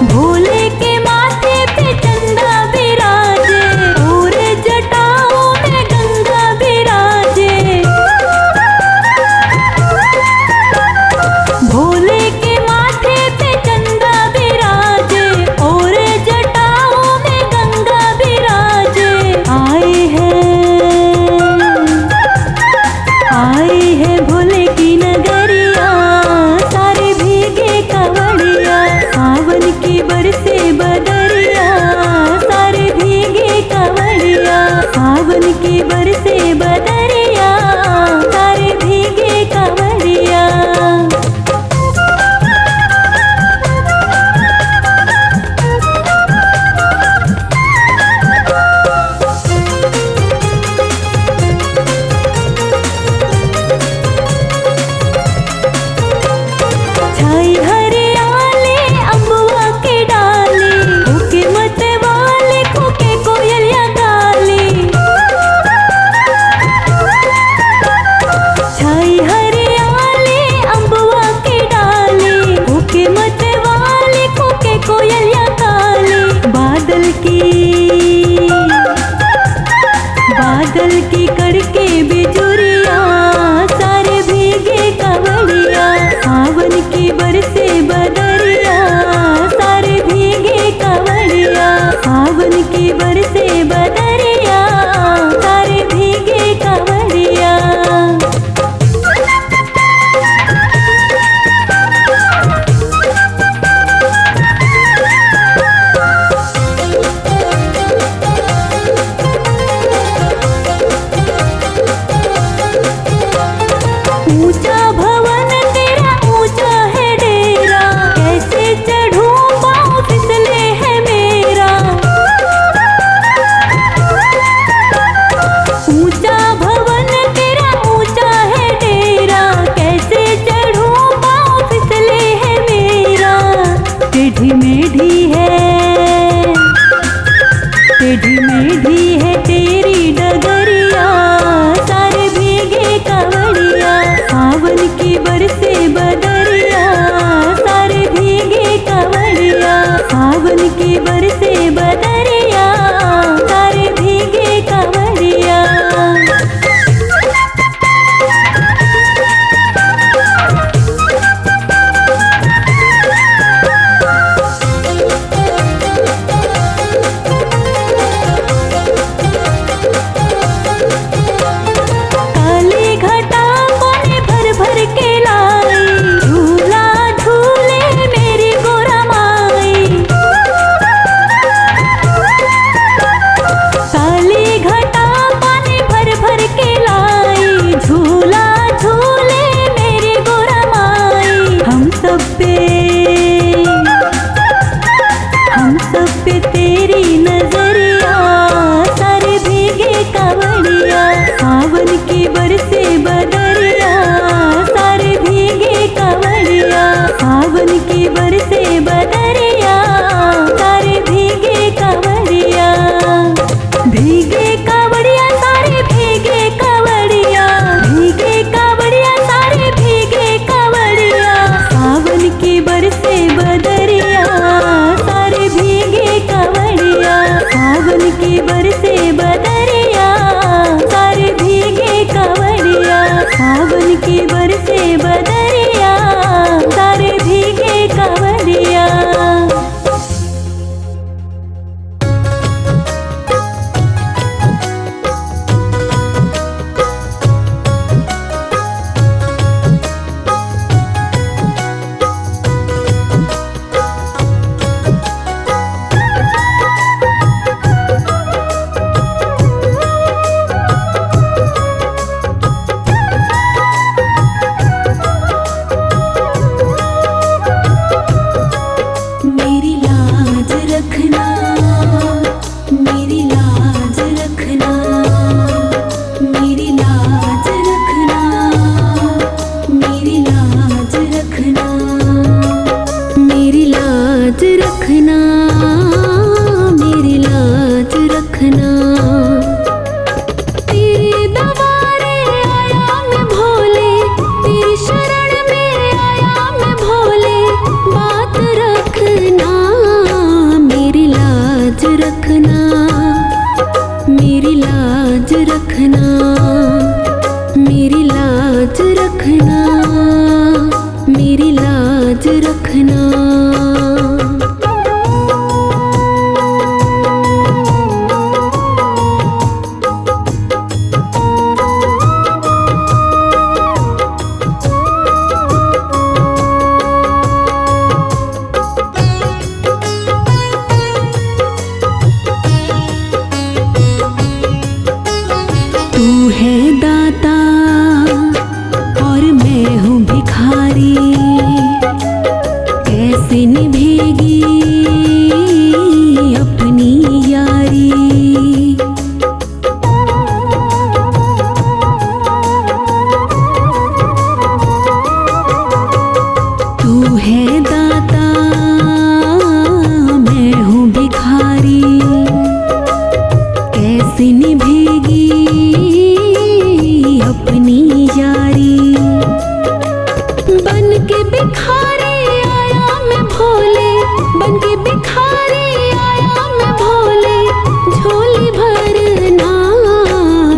भोले के माथे पे चंदा बिराजे, और जटाओं में गंगा बिराजे। भोले के माथे पे चंदा बिराजे, और जटाओं में गंगा बिराजे। आए हैं भोले की नगरिया, सारे भीगे कांवड़िया। सावन की बरसे बदरिया, सारे भीगे कांवड़िया। सावन की बरसे बदरिया, सारे भीगे कांवड़िया। छाई हरियाले अम्बुआ के डाले, फूके मत वाले फूके कोयलिया गाले। छाई हरियाले अम्बुआ के डाले, फूके मत वाले फूके कोयलिया गाले। बादल की कड़के बिजुरिया, सारे भीगे कांवड़िया। सावन की बरसे बदरिया, सारे भीगे कांवड़िया। सावन की बरसे बदरिया, सारे भीगे कांवड़िया। टेढ़ी मेढ़ी है तेरी डगरिया, सारे भीगे कावड़िया, सावन की बरसे बदरिया, सारे भीगे कावड़िया, सावन की बरसे बदरिया, सारे भीगे कावड़िया। हम सब पे तेरी नजरिया, सारे भीगे कावड़िया, सावन की बरसे बदरिया, सारे भीगे कावड़िया, सावन की बरसे बदरिया, सारे भीगे कावड़िया, भीगे कावड़िया, सारे भीगे कावड़िया, भीगे कावड़िया, सारे भीगे कावड़िया, सावन की बरसे बदरिया, सारे भीगे कावड़िया, सावन की बरसे बदरिया, सारे भीगे कावड़िया, सावन की बरसे बदरिया, सारे भीगे कावड़िया। मेरी लाज रखना, मेरी लाज रखना, मेरी लाज रखना, मेरी लाज रखना, मेरी लाज रखना, मेरी लाज रखना। तेरे दरबारे आया मैं भोले, तेरी शरण में आया मैं भोले, बात रखना, मेरी लाज रखना, मेरी लाज रखना, मेरी लाज रखना, मेरी लाज रखना। तू है दाता और मैं हूँ भिखारी, कैसे निभेगी अपनी यारी। तू है दाता मैं हूँ भिखारी, कैसे निभेगी अपनी यारी। बन के भिखारी आया मैं भोले, बन के भिखारी आया मैं भोले, झोली भरना,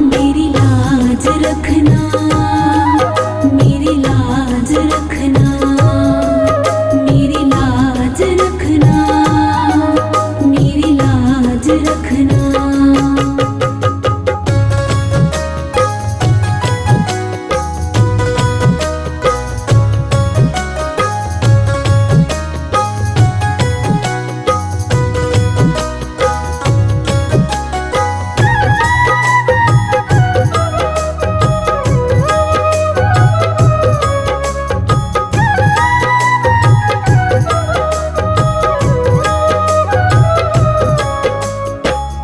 मेरी लाज रखना, मेरी लाज रखना, मेरी लाज रखना, मेरी लाज रखना।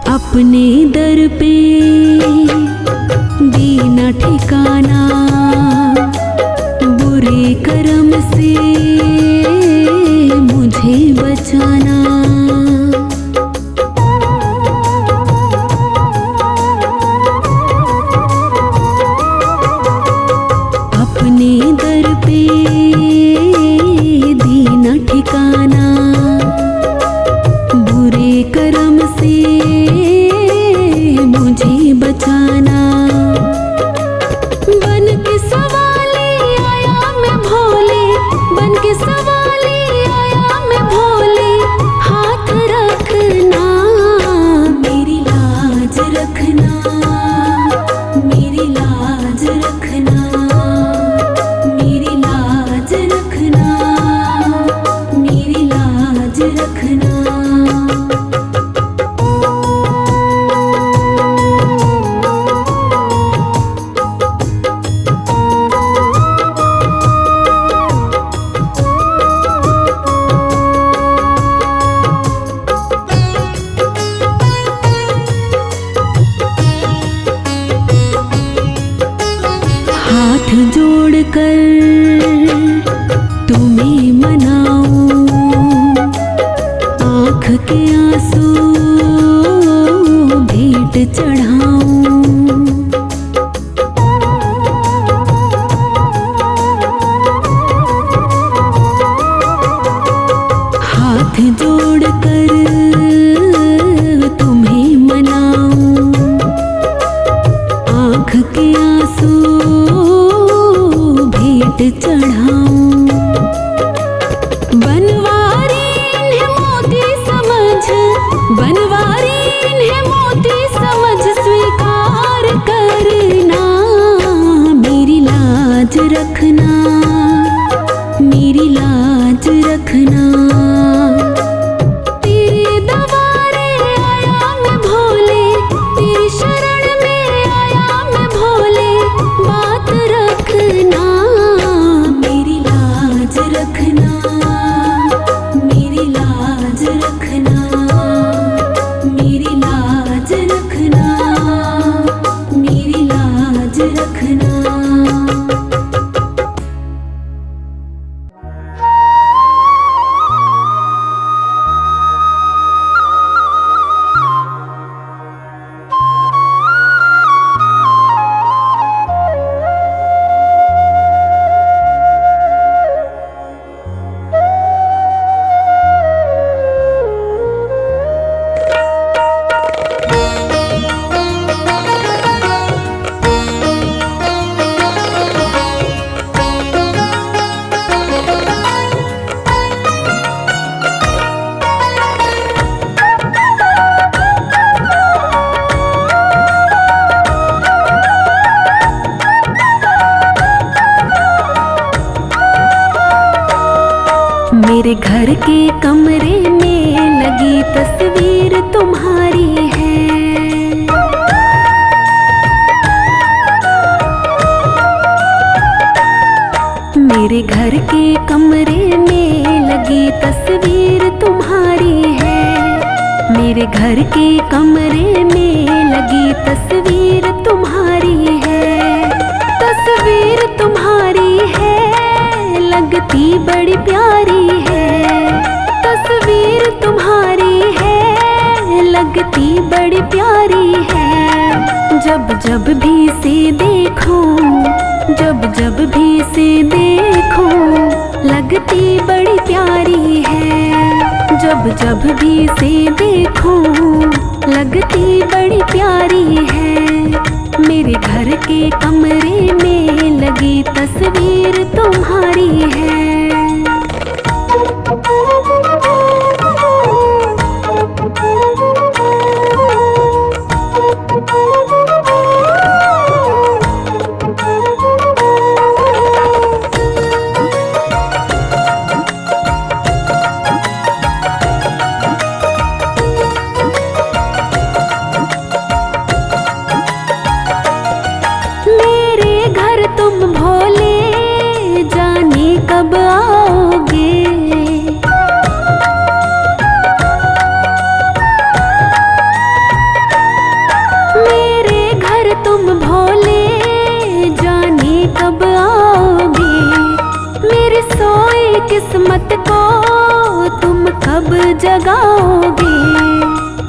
अपने दर पे दीना ठिकाना, बुरे कर्म से मुझे बचा। हाथ जोड़कर तुम्हें मनाऊं, आँख के आंसू भेंट चढ़ाऊं। हाथ जोड़कर तुम्हें मनाऊं, आँख के आंसू भेंट चढ़ाऊं। बनवारी इन्हें मोती समझ, बनवारी इन्हें मोती समझ स्वीकार करना। मेरी लाज रखना, मेरी लाज रखना। तेरे दवारे आया मैं भोले, तेरी शरण में आया मैं भोले। बात रखना, मेरी लाज रखना, मेरी लाज रखना, मेरी लाज रखना, मेरी लाज रखना। मेरे घर के कमरे में लगी तस्वीर तुम्हारी है। मेरे घर के कमरे में लगी तस्वीर तुम्हारी है। मेरे घर के कमरे में लगी तस्वीर तुम्हारी है। तस्वीर तुम्हारी है, लगती बड़ी प्यारी है। तस्वीर तुम्हारी है, लगती बड़ी प्यारी है। जब जब भी से देखो, जब जब भी से देखो, लगती बड़ी प्यारी है। जब जब भी से देखो, लगती बड़ी प्यारी है। मेरे घर के कमरे में लगी तस्वीर तुम्हारी है। कब आओगे? मेरे घर तुम भोले, जाने कब आओगे? मेरी सोई किस्मत को तुम कब जगाओगे?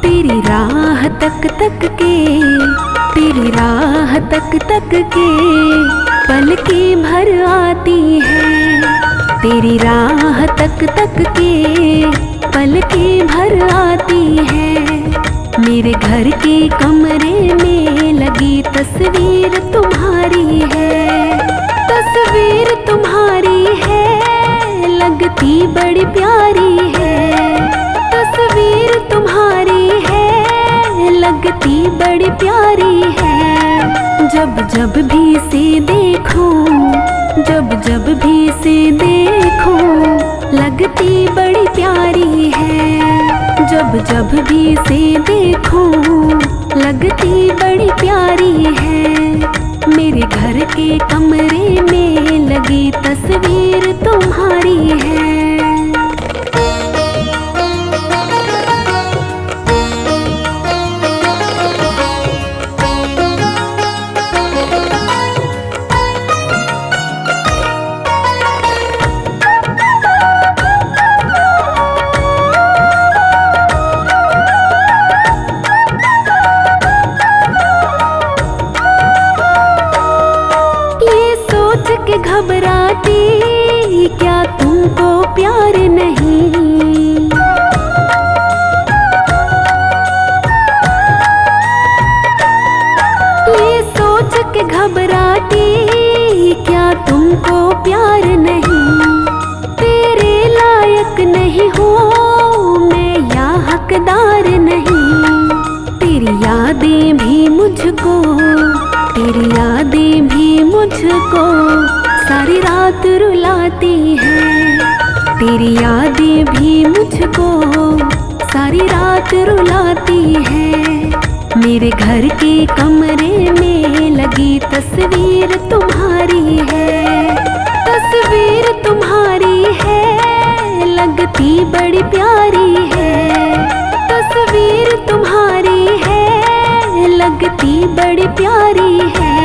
तेरी राह तक तक के, तेरी राह तक तक के पलके भर आती है। तेरी राह तक तक के पलके भर आती है। मेरे घर के कमरे में लगी तस्वीर तुम्हारी है। तस्वीर तुम्हारी है, लगती बड़ी प्यारी है। तस्वीर तुम्हारी है, लगती बड़ी प्यारी है। जब जब भी से देखो, जब जब भी से देखो, लगती बड़ी प्यारी है। जब जब भी से देखो, लगती बड़ी प्यारी है। मेरे घर के कमरे में लगी तस्वीर तुम्हारी है। घबराती, क्या तुमको प्यार नहीं? ये सोच के घबराती, क्या तुमको प्यार नहीं? तेरे लायक नहीं हूँ मैं या हकदार नहीं। तेरी यादें भी मुझको, तेरी यादें भी मुझको सारी रात रुलाती हैं। तेरी यादें भी मुझको सारी रात रुलाती हैं। मेरे घर के कमरे में लगी तस्वीर तुम्हारी है, तस्वीर तुम्हारी है, लगती बड़ी प्यारी है। तस्वीर तुम्हारी है, लगती बड़ी प्यारी है।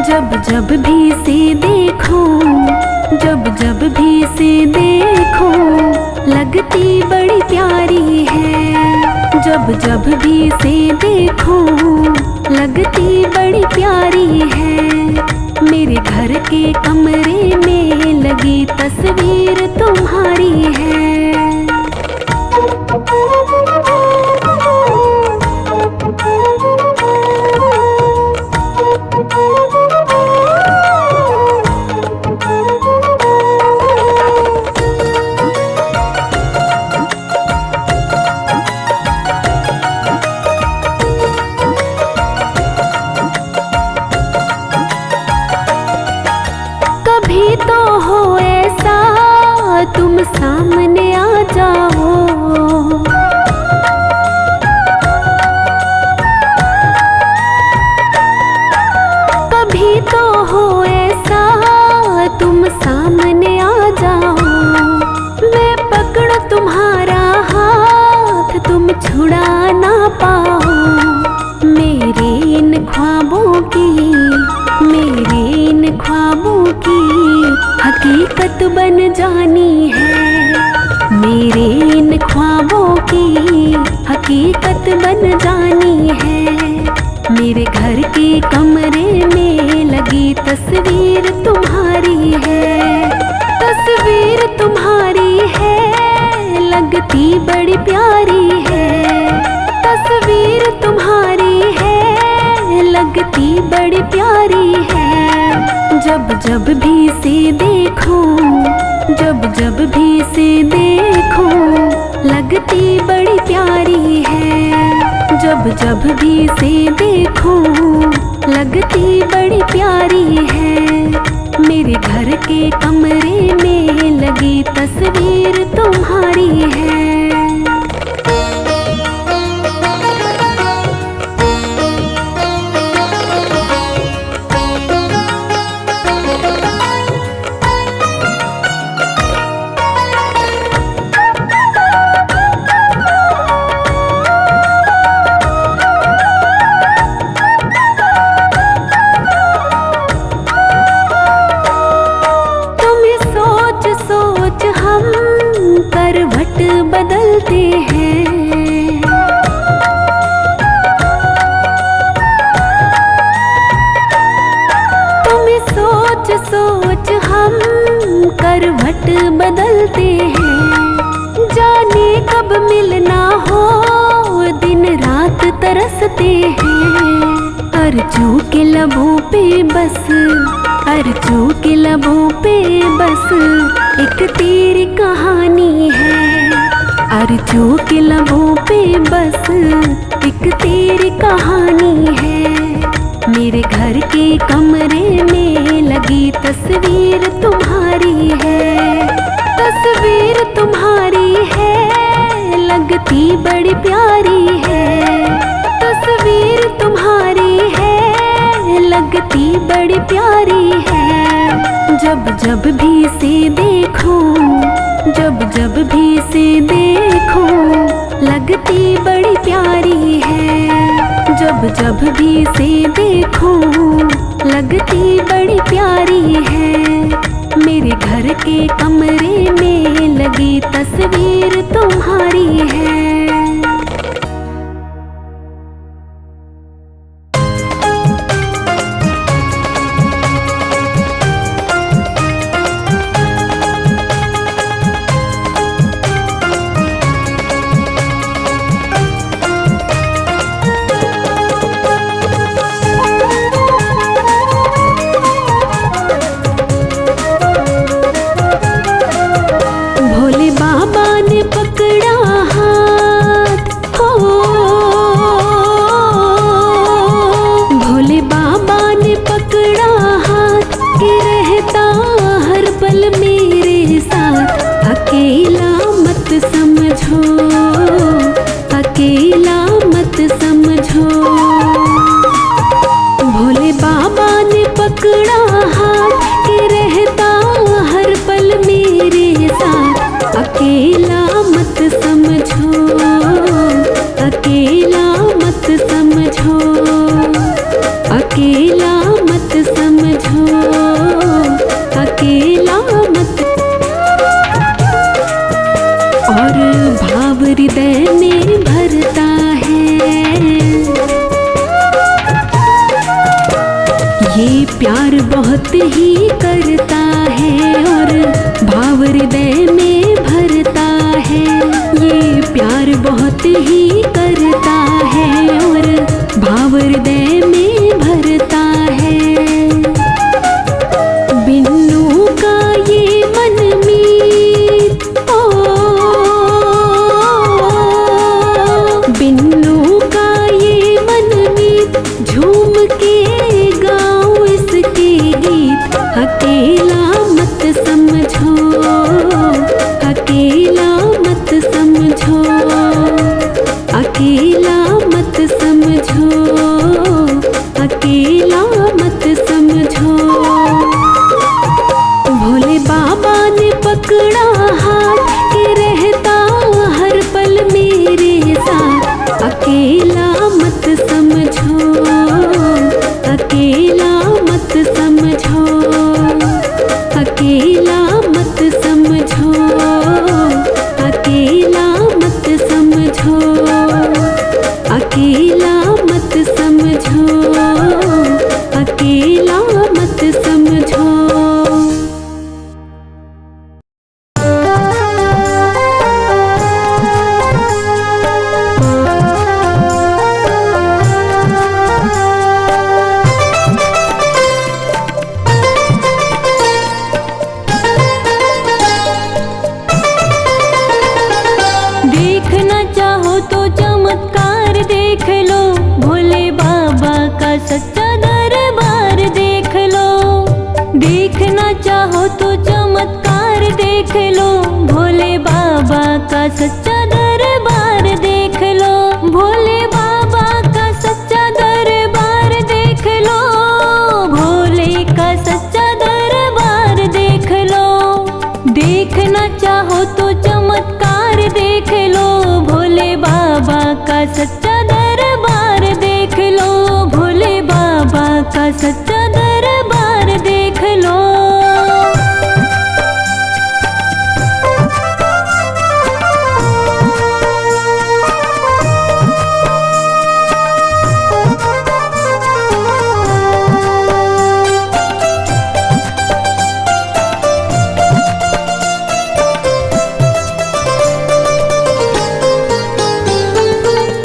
जब जब भी से देखूं, जब जब भी से देखूं, लगती बड़ी प्यारी है। जब जब भी से देखूं, लगती बड़ी प्यारी है। मेरे घर के कमरे में लगी तस्वीर तुम्हारी है। कभी तो हो ऐसा तुम सामने आ जाओ, कभी तो हो ऐसा तुम सामने आ जाओ। मैं पकड़ो तुम्हारा हाथ, तुम छुड़ा ना पाओ। मेरे इन ख्वाबों की, मेरे इन ख्वाबों की हकीकत बन जानी है। मेरे इन ख्वाबों की हकीकत बन जानी है। मेरे घर के कमरे में लगी तस्वीर तुम्हारी है, तस्वीर तुम्हारी है, लगती बड़ी प्यारी है। तस्वीर तुम्हारी है, लगती बड़ी प्यारी है। जब जब भी से देखूं, जब जब भी से देखूं, लगती बड़ी प्यारी है। जब जब भी से देखूं, लगती बड़ी प्यारी है। मेरे घर के कमरे में लगी तस्वीर तुम्हारी है। करवट बदलते हैं, तुम्हें सोच सोच हम करवट बदलते हैं। जाने कब मिलना हो, दिन रात तरसते हैं। अर्जू के लबों पे बस, अर्जू के लबों पे बस एक तेरी कहानी है। अर्जू के लबों पे बस एक तेरी कहानी है। मेरे घर के कमरे में लगी तस्वीर तुम्हारी है, तस्वीर तुम्हारी है, लगती बड़ी प्यारी है। तस्वीर तुम्हारी है, लगती बड़ी प्यारी है। जब जब भी से देखूं, जब जब भी से देखूं, लगती बड़ी प्यारी है। जब जब भी से देखूं, लगती बड़ी प्यारी है। मेरे घर के कमरे में लगी तस्वीर तुम्हारी है। पकड़ा हाथ के रहता हर पल मेरे साथ। अकेला मत समझो, अकेला मत समझो, अकेला मत समझो, अकेला मत। और भाव हृदय में भरता है, ये प्यार बहुत ही करता है। और भाव हृदय में भरता है, ये प्यार बहुत ही करता है। और भाव हृदय में भरता है। बिन्नू का ये मनमीत, ओ बिन्नू का ये मनमीत, झूम के गाऊं इसके गीत। अकेला मत समझो, अकेला मत समझो, अकेला मत समझो, अकेला मत समझो। भोले बाबा ने पकड़ा हाथ के रहता हर पल मेरे साथ। अकेला मत समझो, अकेला मत समझो, अकेला मत समझो, अकेला मत समझो, अकेला मत समझो, अकेला मत समझो। देखना चाहो तो चमत्कार देख लो, भोले बाबा का सच्चा दरबार देख लो। देखना चाहो तो चमत्कार देख लो, भोले बाबा का सच्चा दरबार देख लो। भोले बाबा का सच्चा दरबार देख लो, भोले का सच्चा दरबार देख लो। देखना चाहो तो चमत्कार देख लो, भोले बाबा का सच्चा दरबार देख लो, भोले बाबा का सच्चा दरबार देख लो।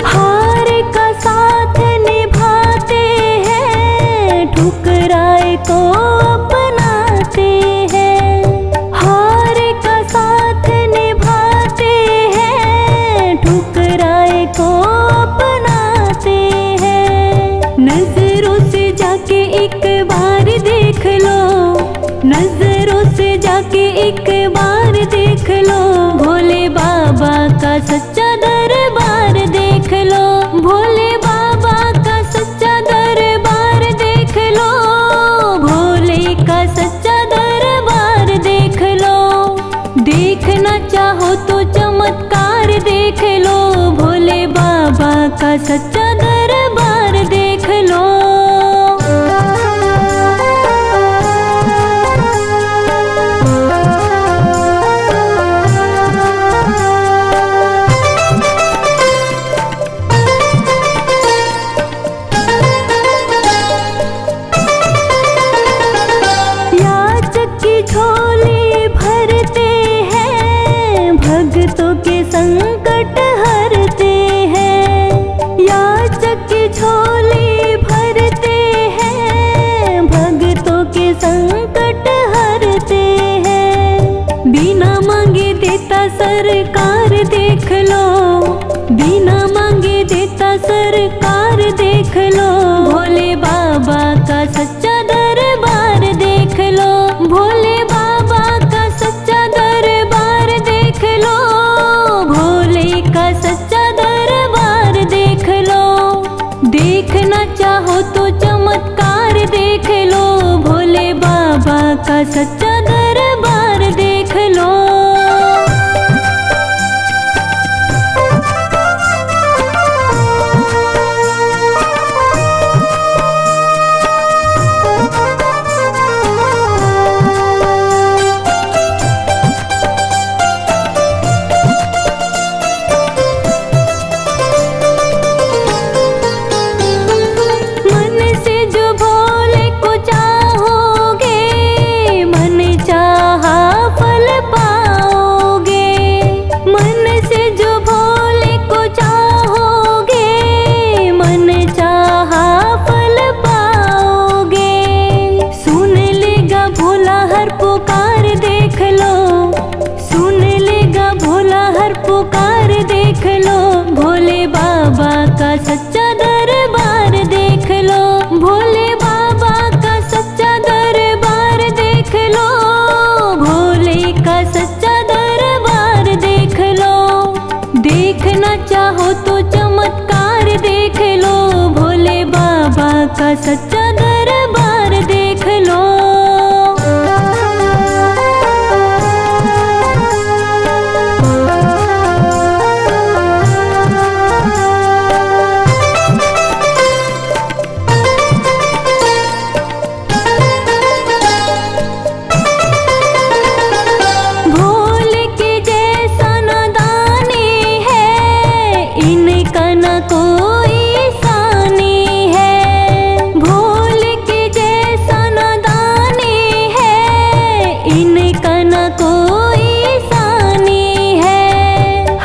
हार का साथ निभाते हैं, ठुकराए को अपनाते हैं। हार का साथ निभाते हैं, ठुकराए को अपनाते हैं। नजरों से जाके एक बार देख लो, नजरों से जाके एक बार देख लो, भोले बाबा का सच्चा दरबार देख लो। भोले बाबा का सच्चा दरबार देख लो, भोले का सच्चा दरबार देख लो। देखना चाहो तो चमत्कार देख लो, भोले बाबा का सच्चा दरबार देख लो। याचक की झोली भरते हैं, भक्तों के संकट हरते हैं। का सच्चा दरबार देख लो। सच्चा दरबार देख लो, भोले बाबा का सच्चा दरबार देख लो, भोले का सच्चा दरबार देख लो। देखना चाहो तो चमत्कार देख लो, भोले बाबा का सच्चा दरबार देख लो।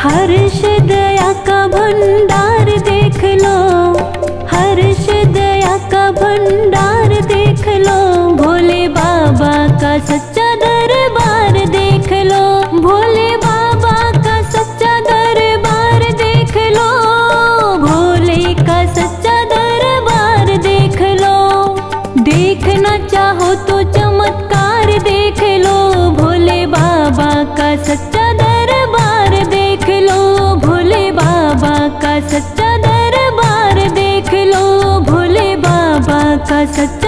हर्ष दया का भंडार देख लो, हर्ष दया का भंडार देख लो, भोले बाबा का सच्चा दरबार देख लो, भोले बाबा का सच्चा दरबार देख लो, भोले का सच्चा दरबार देख लो। देखना चाहो तो चमत्कार देख लो, भोले बाबा का सच्चा दरबार देख लो, भोले बाबा का सच्चा दरबार देख लो, भोले बाबा का सच्चा